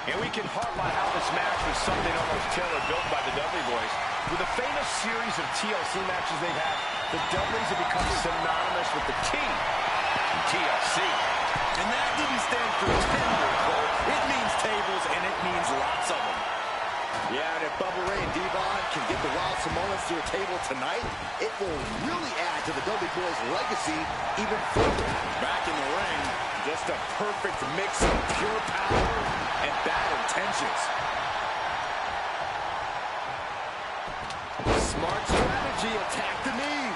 And we can harp on how this match was something almost tailor-built by the Dudley Boys. With the famous series of TLC matches they've had, the Dudleys have become synonymous with the T in TLC. And that didn't stand for tender, Cole. It means tables, and it means lots of them. Yeah, and if Bubba Ray and Devon can get the Wild Samoans to a table tonight, it will really add to the Dudley Boys' legacy even further. Back in the ring, Just a perfect mix of pure power and bad intentions. Smart strategy, attack the knee.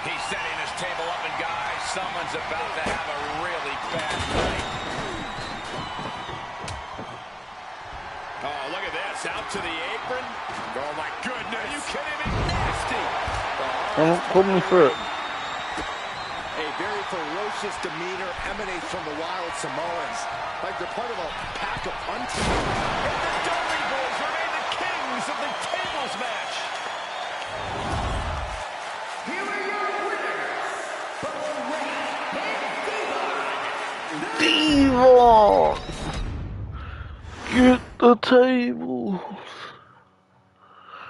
He's setting his table up, and guys, someone's about to have a really bad night. Oh, look at this. Out to the apron. Oh, my goodness. Are you kidding me? Nasty. Put me through it. A very ferocious demeanor emanates from the Wild Samoans. Like they're part of a pack of hunters. And the Dudley Boys remain the kings of the tables match. Here are your winners, Bubba Ray and Devon. Devon! Get the tables.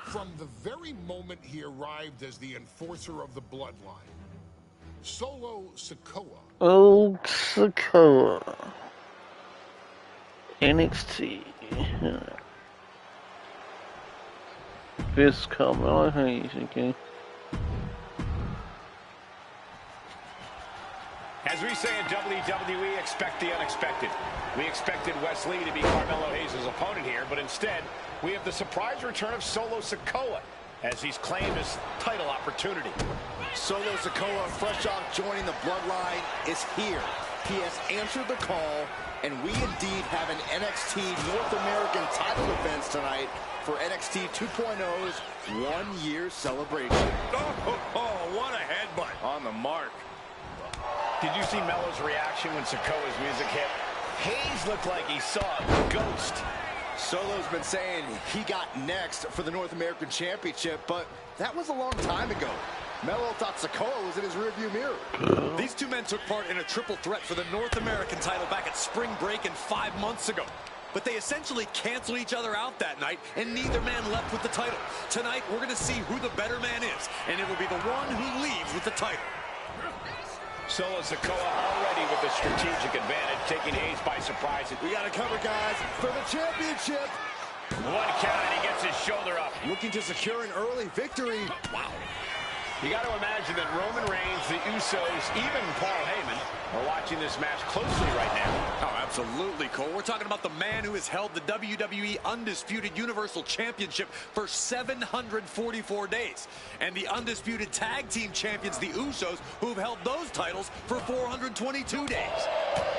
From the very moment he arrived as the enforcer of the bloodline, Solo Sikoa Old Sikoa. NXT. This coming, I hate it again. As we say in WWE, expect the unexpected. We expected Wes Lee to be Carmelo Hayes' opponent here, but instead, we have the surprise return of Solo Sikoa as he's claimed his title opportunity. Solo Sikoa, fresh off joining the bloodline, is here. He has answered the call, and we indeed have an NXT North American title defense tonight for NXT 2.0's one-year celebration. Oh, what a headbutt. On the mark. Did you see Melo's reaction when Sikoa's music hit? Hayes looked like he saw a ghost. Solo's been saying he got next for the North American Championship, but that was a long time ago. Melo thought Sikoa was in his rearview mirror. these two men took part in a triple threat for the North American title back at Spring Break and 5 months ago. But they essentially canceled each other out that night, and neither man left with the title. Tonight, we're going to see who the better man is, and it will be the one who leaves with the title. Solo Sikoa already with the strategic advantage, taking Hayes by surprise. We got to cover, guys, for the championship. One count, and he gets his shoulder up. Looking to secure an early victory. Wow. You got to imagine that Roman Reigns, the Usos, even Paul Heyman are watching this match closely right now. Oh, absolutely, Cole. We're talking about the man who has held the WWE Undisputed Universal Championship for 744 days. And the Undisputed Tag Team Champions, the Usos, who have held those titles for 422 days.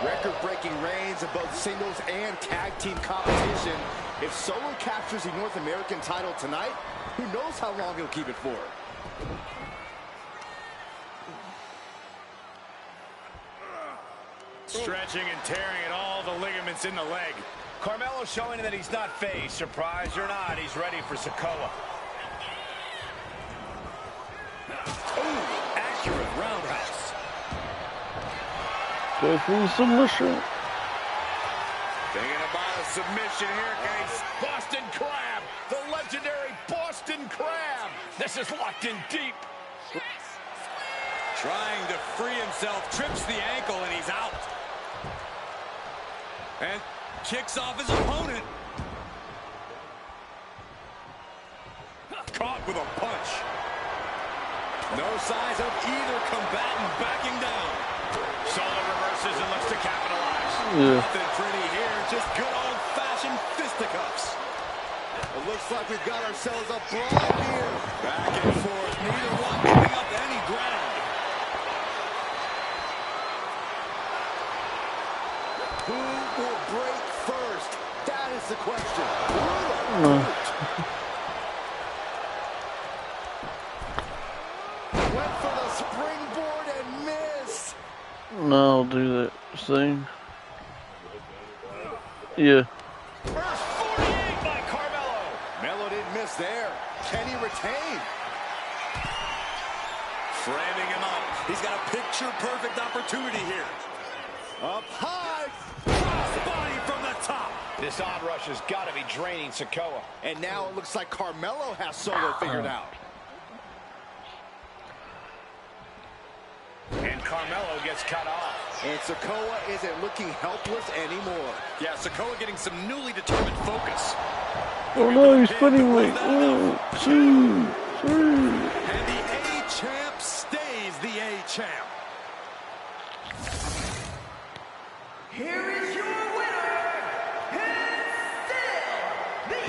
Record-breaking reigns of both singles and tag team competition. If Solo captures the North American title tonight, who knows how long he'll keep it for? Stretching and tearing at all the ligaments in the leg. Carmelo showing that he's not phased. Surprised or not, he's ready for Sikoa. Ooh, accurate roundhouse. Go for the submission. Thinking about a submission here, Case. Boston Crab, the legendary Boston Crab. This is locked in deep. Trying to free himself, trips the ankle, and he's out. And kicks off his opponent. Caught with a punch. No signs of either combatant backing down. Solo reverses and looks to capitalize. Yeah. Nothing pretty here, just good old-fashioned fisticuffs. It looks like we've got ourselves a brawl here. Back and forth, neither one giving up any ground. Who will break first? That is the question. Went for the springboard and missed. No, I'll do that soon. Yeah. First 48 by Carmelo. Melo didn't miss there. Can he retain? Framing him up. He's got a picture-perfect opportunity here. Up high. Crossbody from the top. This onrush has got to be draining Sikoa. And now it looks like Carmelo has Solo figured out. And Carmelo gets cut off. And Sikoa isn't looking helpless anymore. Yeah, Sikoa getting some newly determined focus. Oh no, he's putting me. Oh, two, three. And the A-Champ stays the A-Champ. Here is your winner, and still the...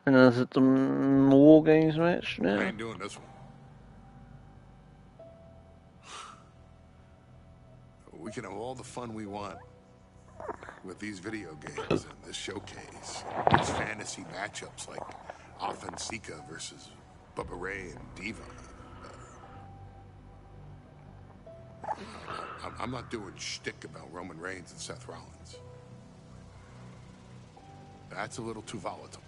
And is it the War Games match I now? ain't doing this one. We can have all the fun we want with these video games and this showcase. These fantasy matchups like Offensica versus Bubba Ray and Diva. I'm not doing shtick about Roman Reigns and Seth Rollins. That's a little too volatile.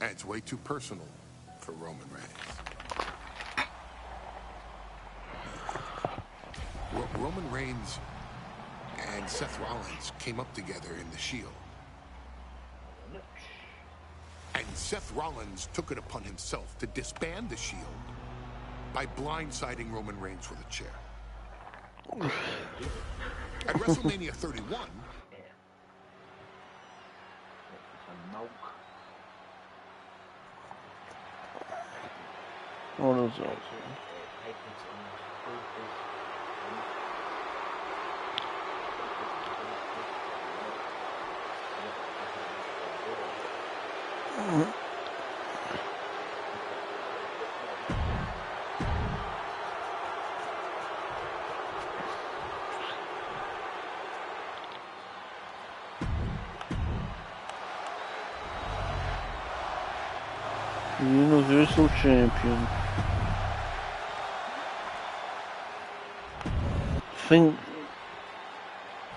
And it's way too personal for Roman Reigns. Roman Reigns and Seth Rollins came up together in the Shield. And Seth Rollins took it upon himself to disband the Shield by blindsiding Roman Reigns with a chair. At WrestleMania 31, What is it? Universal Champion. I think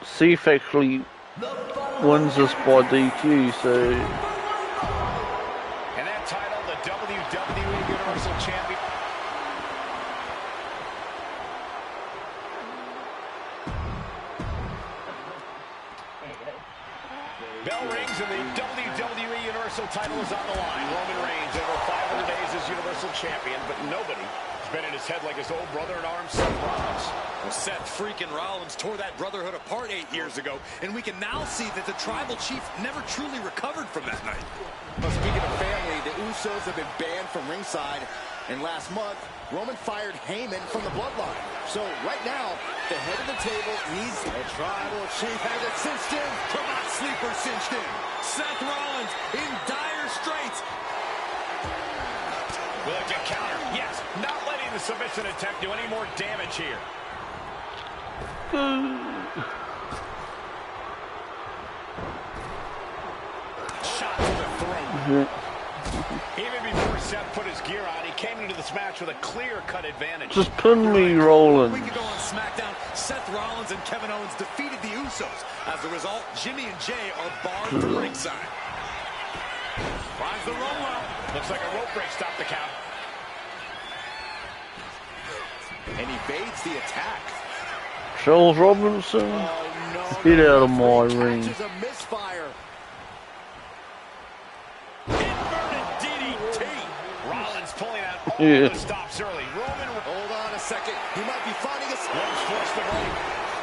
Seth actually wins this by DQ, so And that title, the WWE Universal Champion. Bell rings and the WWE Universal title is on the line. Roman Reigns over 500 days as Universal Champion, but nobody been in his head like his old brother in arms, Seth Rollins. Well, Seth freaking Rollins tore that brotherhood apart 8 years ago, and we can now see that the tribal chief never truly recovered from that night. But speaking of family, the Usos have been banned from ringside, and last month, Roman fired Heyman from the bloodline. So right now, the head of the table needs a tribal chief has it cinched in. Come on, sleeper cinched in. Seth Rollins in dire straits. Will it get counter? Yes, not letting the submission attempt do any more damage here. Shot to the throat. Even before Seth put his gear on, he came into this match with a clear-cut advantage. Just pin me, Rollins. We could go on SmackDown. Seth Rollins and Kevin Owens defeated the Usos. As a result, Jimmy and Jay are barred from ringside. Finds the roll-up. Looks like a rope break stopped the count. And evades the attack. Charles Robinson, Oh, no, get no, out of my ring. catches a misfire. Inverted DDT. Rollins pulling out all Yeah. the stops early. Roman Hold on a second. He might be finding us. Rose forced the break.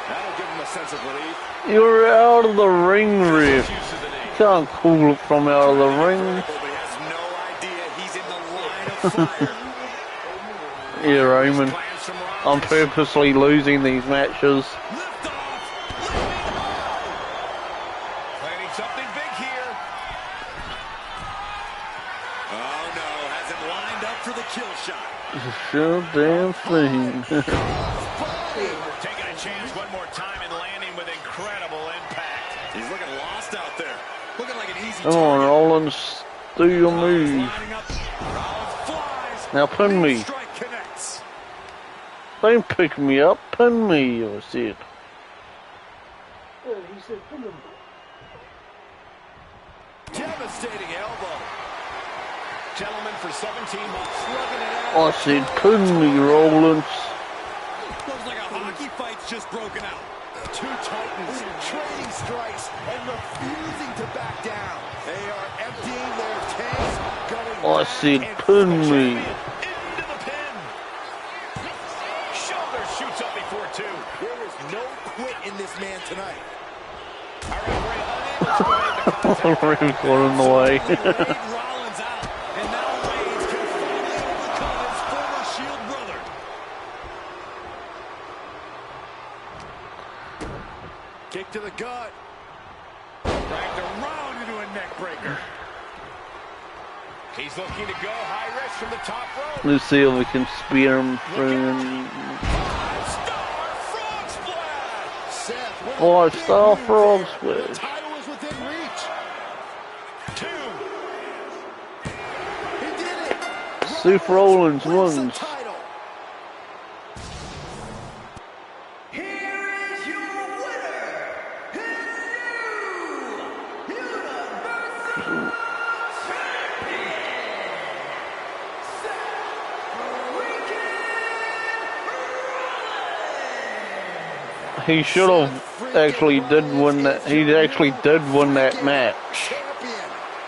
That'll give him a sense of relief. You're out of the ring, Riff. Use of the knee. You can't call it from out of the ring. But he has no idea he's in the line of fire. Yeah, Roman. Plans from Rollins. I'm purposely losing these matches. Lift off. Planning something big here. Oh, no. Has him lined up for the kill shot. Sure damn thing. Taking a chance one more time and landing with incredible impact. He's looking lost out there. Looking like an easy Come on, target. Rollins. Do your move. Lining up. Rollins flies. Now pin me. Strike connects. Don't pick me up. Pin me, I said. Devastating elbow. Gentlemen, for 17 months. Slugging it out. I said, pin me, Rollins. Looks like a hockey fight's just broken out. Two titans trading strikes and refusing to back down. They are emptying their tanks, going I back said, and pin forth. me. Into the pin. Shoulder shoots up before two. There is no quit in this man tonight. Our referee unable to evade the contact. Riff got in the way. Laid Rollins out, and now Reigns can finally overcome his former Shield brother. Kick to the gut. Dragged around into a neck breaker. He's looking to go high risk from the top rope. Let's see if we can spear him through. Five-star frog splash. Seth, with a 5-star big move frog there. splash. The title is within reach. Two. He did it. Seth Rollins wins the wins. title. Here is your winner, his new Universal Champion, Seth Rollins. He should have actually did win that. He actually did win that match. Champion.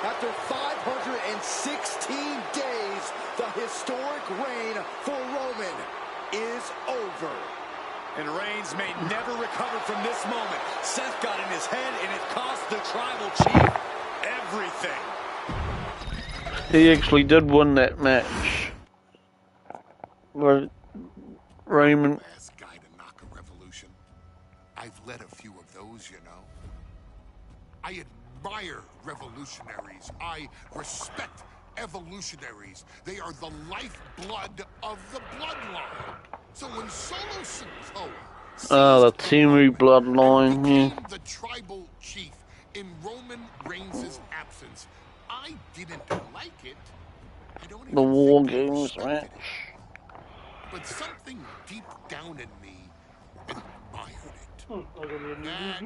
After 516 days, the historic reign for Roman is over. And Reigns may never recover from this moment. Seth got in his head, and it cost the tribal chief everything. He actually did win that match. But Roman, Last guy to knock a revolution. I've led a few of those, you know. I admire revolutionaries. I respect evolutionaries. They are the lifeblood of the bloodline. So when Solo Sikoa the Timu bloodline, became yeah. the tribal chief in Roman Reigns' absence, I didn't like it. I don't even The War think I Games respected match. it. But something deep down in me admired it. That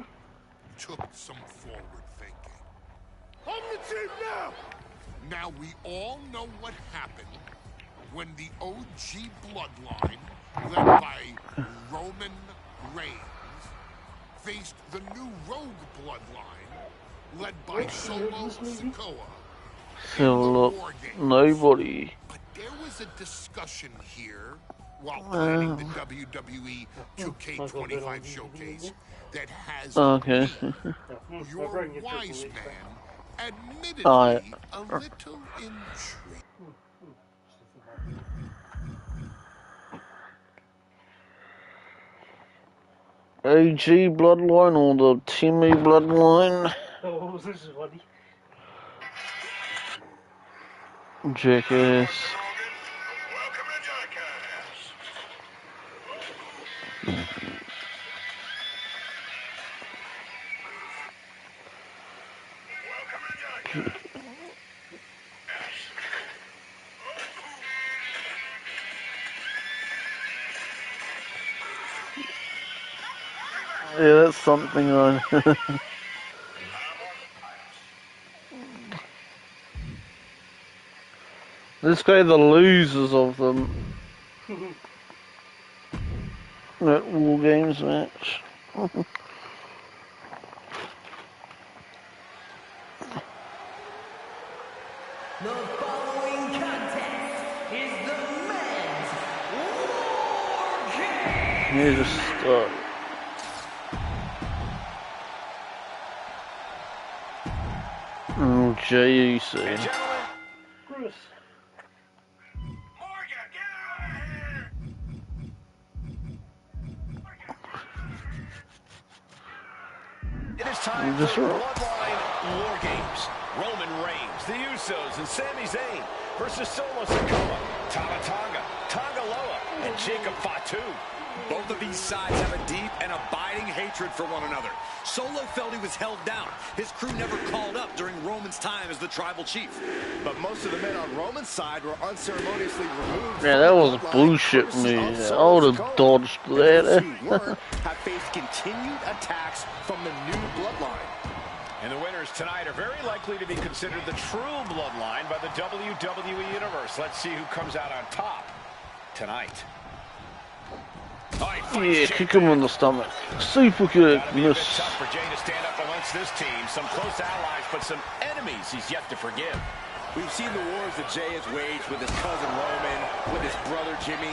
took some forward thinking. I'm the chief now! Now we all know what happened when the OG bloodline, led by Roman Reigns, faced the new rogue bloodline, led by Solo Sikoa. So look, nobody. But there was was a discussion here while planning the WWE 2K25 showcase that has Okay. me, your wise man, Alright. admittedly a little intrigued. AG bloodline or the Timmy bloodline? Jackass. Yeah, that's something on. This guy, the losers of them. That War Games match. The following contest is the men's War Game. Yeah, just start. Oh, JEC. And gentlemen, it is time Just for roll. Bloodline War Games. Roman Reigns, the Usos, and Sami Zayn versus Solo Sikoa, Tama Tonga, Tonga Loa, and Jacob Fatu. Both of these sides have a deep and abiding hatred for one another. Solo felt he was held down. His crew never called up during Roman's time as the tribal chief. But most of the men on Roman's side were unceremoniously removed. Yeah, that was bullshit, man. I would have dodged that. Have faced continued attacks from the new bloodline. And the winners tonight are very likely to be considered the true bloodline by the WWE Universe. Let's see who comes out on top tonight. Yeah, kick him in the stomach. Super good. Gotta be a bit Miss. tough for Jay to stand up amongst this team. Some close allies, but some enemies he's yet to forgive. We've seen the wars that Jay has waged with his cousin Roman, with his brother Jimmy,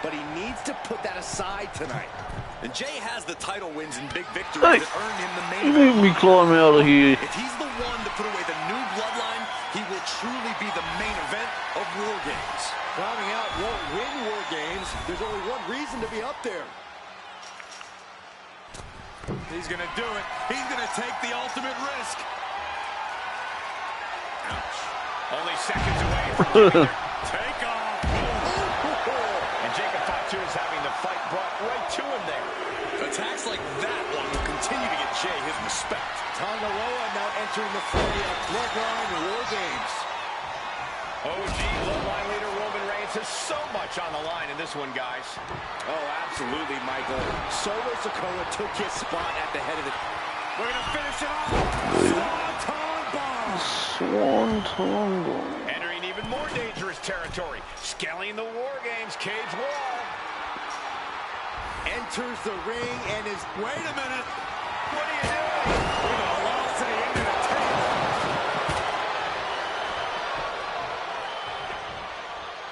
but he needs to put that aside tonight. And Jay has the title wins and big victories Hey, that earned him the main you event. made me climb out of here. If he's the one to put away the new bloodline, he will truly be the main event of War Games. Climbing out won't win War Games. There's only one reason to be up there. He's going to do it. He's going to take the ultimate risk. Ouch. Only seconds away from getting their take off. And Jacob Fatu is having the fight brought right to him there. Attacks like that one will continue to get Jay his respect. Tonga Loa now entering the fray of Bloodline War Games. OG bloodline leader Roman Reigns has so much on the line in this one, guys. Oh, absolutely, Michael. Solo Sikoa took his spot at the head of the... We're going to finish it off. Swan Tonga. Entering even more dangerous territory. Scaling the War Games cage wall. Enters the ring and is... Wait a minute. What are you doing? Velocity into the table.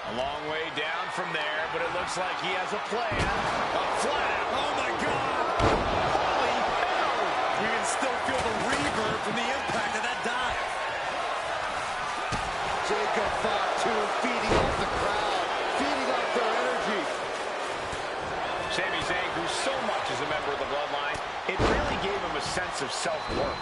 A long way down from there, but it looks like he has a plan. A flat out. Oh, my God. Holy hell! You can still feel the reverb from the impact of that dive. Jacob Fatu feeding off the crowd, feeding off their energy. Sami Zayn grew so much as a member of the Bloodline, it really gave him a sense of self-worth.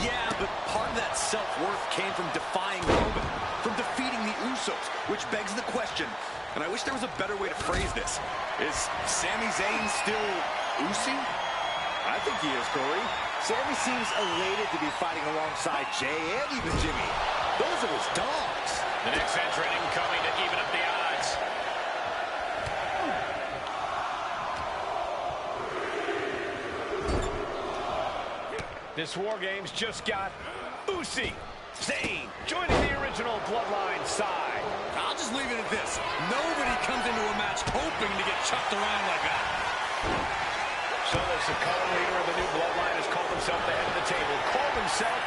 Yeah, but part of that self-worth came from defying Roman, from defeating the Usos, which begs the question, and I wish there was a better way to phrase this. Is Sami Zayn still Usi? I think he is, Corey. Sami seems elated to be fighting alongside Jay and even Jimmy. Those are his dogs. The next entrant incoming to even up the odds. This War Games just got Usi, Zayn, joining the original Bloodline side. I'll just leave it at this. Nobody comes into a match hoping to get chucked around like that. Solo Sikoa, leader of the new Bloodline, has called himself the head of the table, called himself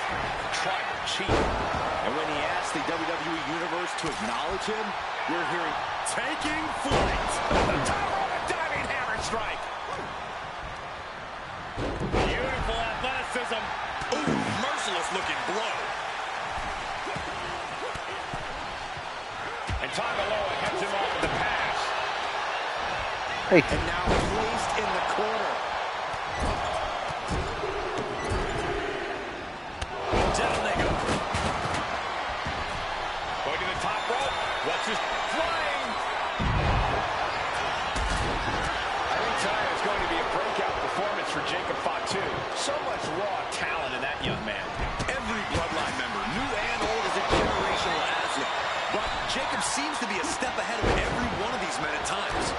Tribal Chief. And when he asked wants the WWE Universe to acknowledge him, we're hearing taking flight. The top rope, a diving hammer strike. Beautiful athleticism. Ooh, merciless looking blow. And Tangaloa heads him off with the pass. Hey. And now placed in the corner. Down they go. Going to the top rope. Watch this flying. I think tonight is going to be a breakout performance for Jacob Fatu. So much raw talent in that young man. Every Bloodline member, new and old, is a generational asset. But Jacob seems to be a step ahead of every one of these men at times.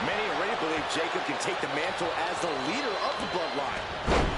Many already believe Jacob can take the mantle as the leader of the Bloodline.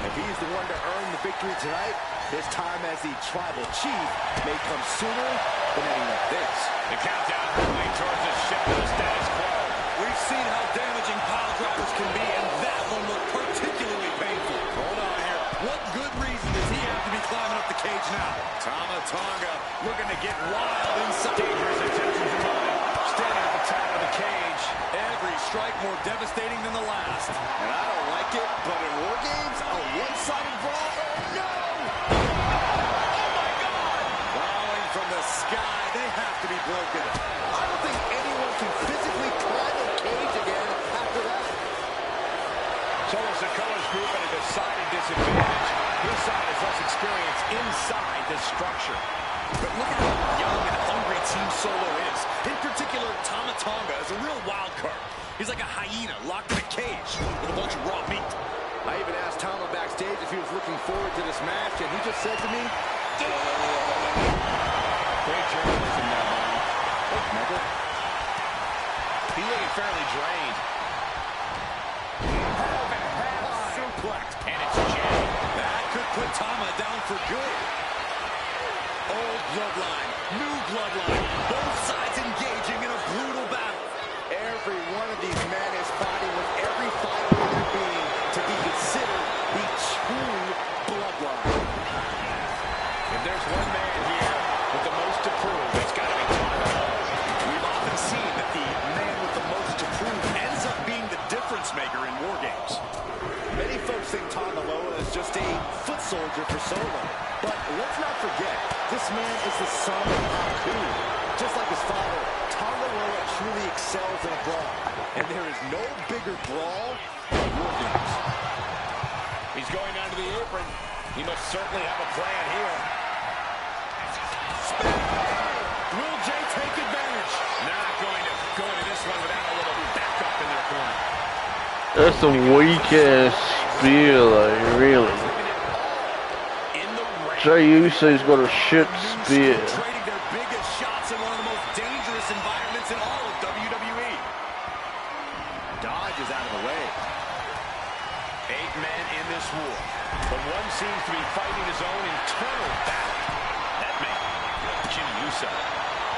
If he's the one to earn the victory tonight, his time as the tribal chief may come sooner than any of this. The countdown hurtling towards the shift to the status quo. We've seen how damaging pile drivers can be, and that one looked particularly painful. Hold on here. What good reason does he have to be climbing up the cage now? Tama Tonga looking to get wild inside. Dangerous intentions in mind. Standing at the top of the cage. Every strike more devastating than the last. And I don't like it, but in War Games, a one-sided brawl, oh no! Falling from the sky, they have to be broken. I don't think anyone can physically climb a cage again after that. Solo Sikoa's group at a decided disadvantage. His side is less experienced inside this structure. But look at how young and hungry Team Solo is. In particular, Tama Tonga is a real wild card. He's like a hyena locked in a cage with a bunch of raw meat. I even asked Tama backstage if he was looking forward to this match, and he just said to me, Great journalism now, Bonnie. Remember? He's looking fairly drained. Suplex. And it's Jay. That could put Tama down for good. Old bloodline, new bloodline, both sides engaging in a brutal battle. Every one of these men is fighting with every fiber of their being to be considered the true bloodline. If there's one man here with the most to prove, it's got to be Tama. We've often seen that the man with the most to prove ends up being the difference maker in war games. Many folks think Tangaloa is just a foot soldier for Solo. But let's not forget, this man is the son of Haku. Just like his father, Tangaloa truly excels in a brawl. And there is no bigger brawl than War Games. He's going down to the apron. He must certainly have a plan here. Will Jay take advantage? Not going to go into this one without a little backup in their corner. That's a weak-ass spear, though, really. Jey Uso's got a shit spear. Trading their biggest shots in one of the most dangerous environments in all of WWE. Dodge is out of the way. 8 men in this war, but one seems to be fighting his own internal battle. That man, Jimmy Uso.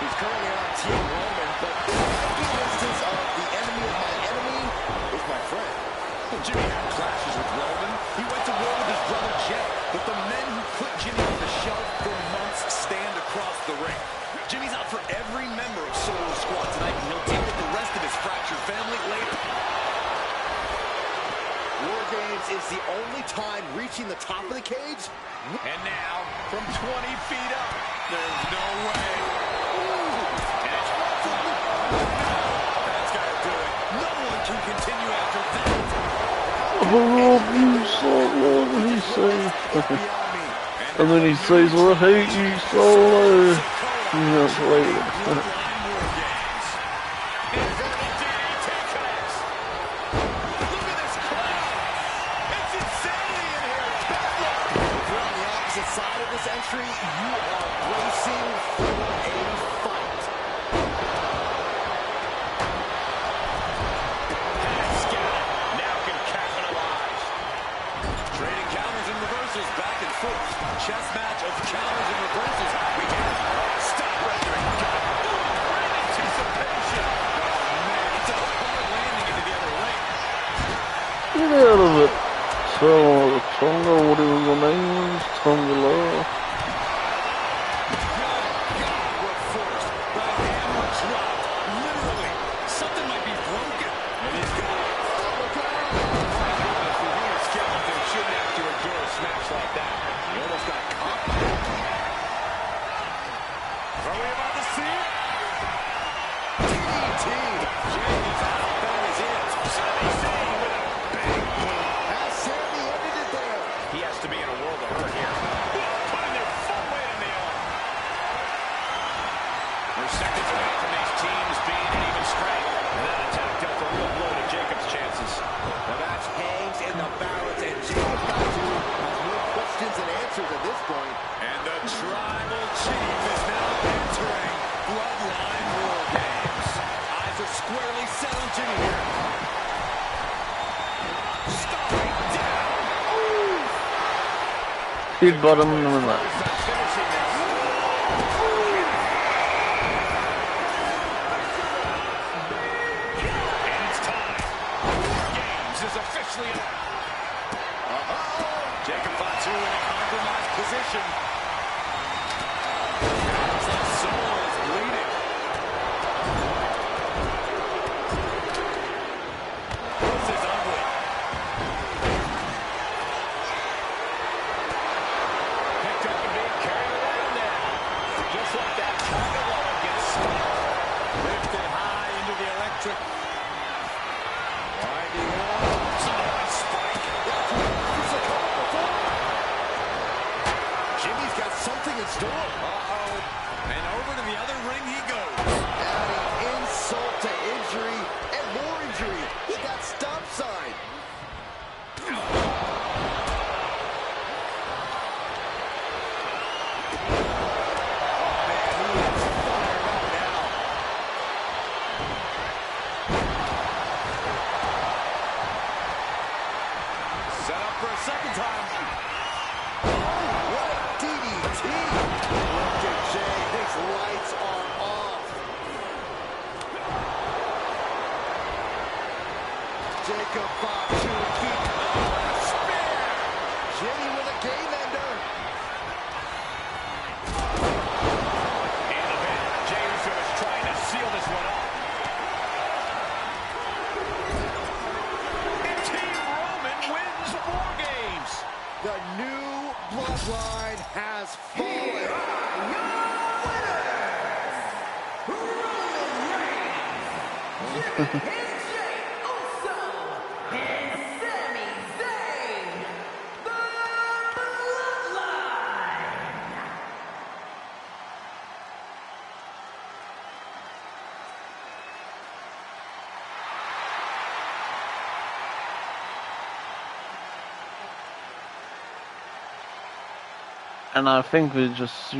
He's currently on Team Roman, but in the instance of the enemy of my enemy is my friend. Well, Jimmy had clashes with Roman. He went to war with his brother Jey, but the men who put Jimmy on the shelf for months stand across the ring. Jimmy's out for every member of Solo Squad tonight, and he'll deal with the rest of his fractured family later. War Games is the only time reaching the top of the cage. And now, from 20 feet up, there's no way. And it's That's gotta do it. No one can continue after that. I love you, Solo, he says. And then he says, I hate you, Solo. That's later. Entry, you are bracing for a fight. now can capitalize. Trading counters and reversals back and forth. Chess match of counters and reversals. We have stop right there. Great anticipation. Oh man, he took a hard landing into the other ring. Get out of it. Tonga, whatever your name is, Tangaloa. match like that. He almost got caught. Are we about to see it? DDT. Jamie's out. That is it. Sami Zayn with a big boot. Has Sami ended it there? He has to be in a world of hurt here. Putting their full weight on the arm. We're seconds away from these teams being in even strength. And that attack dealt a real blow to Jacob's chances. The match hangs in the balance, and Jacob has more questions than answers at this point. And the Tribal Chief is now entering Bloodline War Games. Eyes are squarely set on Jimmy here. Stomping down. He'd bottom them in that. Finishing this. And it's time. War Games is officially on. Jacob Fatu in a compromised position. Looks like someone is bleeding. This is ugly. Picked up and being carried around now. Just like that, Tagovailoa gets stuck. Lifted high into the electric. Winding up. Samoan spike. He's a couple before. Jimmy's got something in store. Uh-oh. And over to the other ring he goes. Adding insult to injury and more injury. He got stop sign. Set up for a second time. What a DDT. Look at Jay. His lights are off. Jacob Fatu keep spear. Jimmy with a game ender. And the man, Jey Uso is trying to seal this one up. And Team Roman wins War Games. The new bloodline has fallen. And I think we just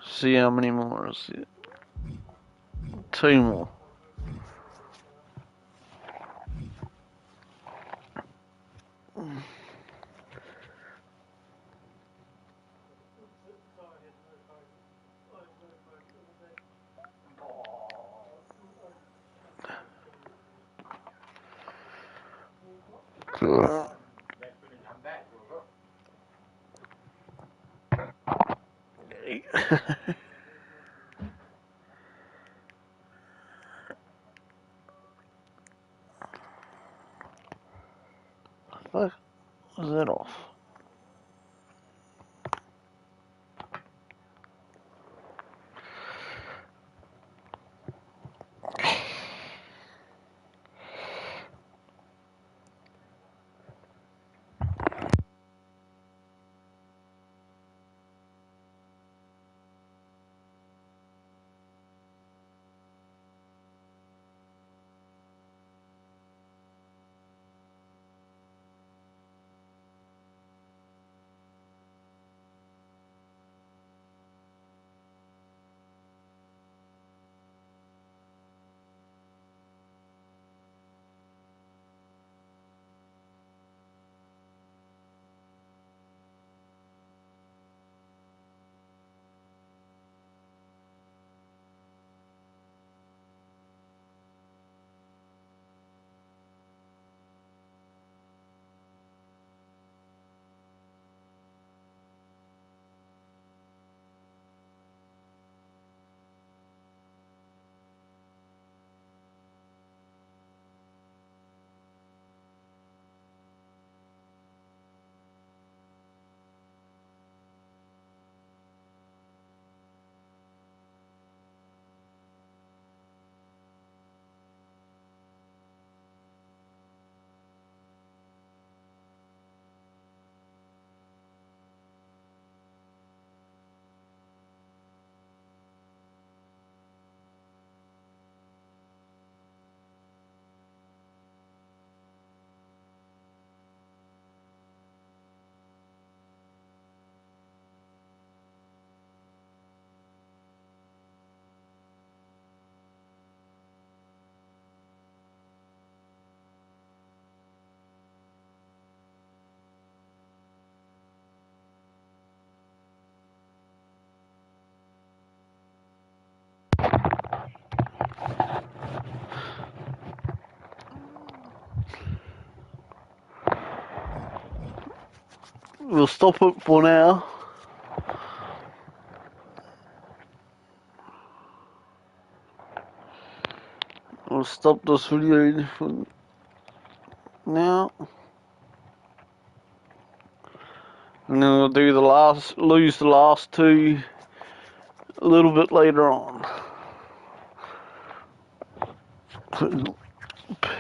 see how many more. See, 2 more. Fuck was that off? we'll stop it for now. We'll stop this video for now. And then we'll do lose the last two a little bit later on.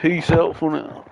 Peace out for now.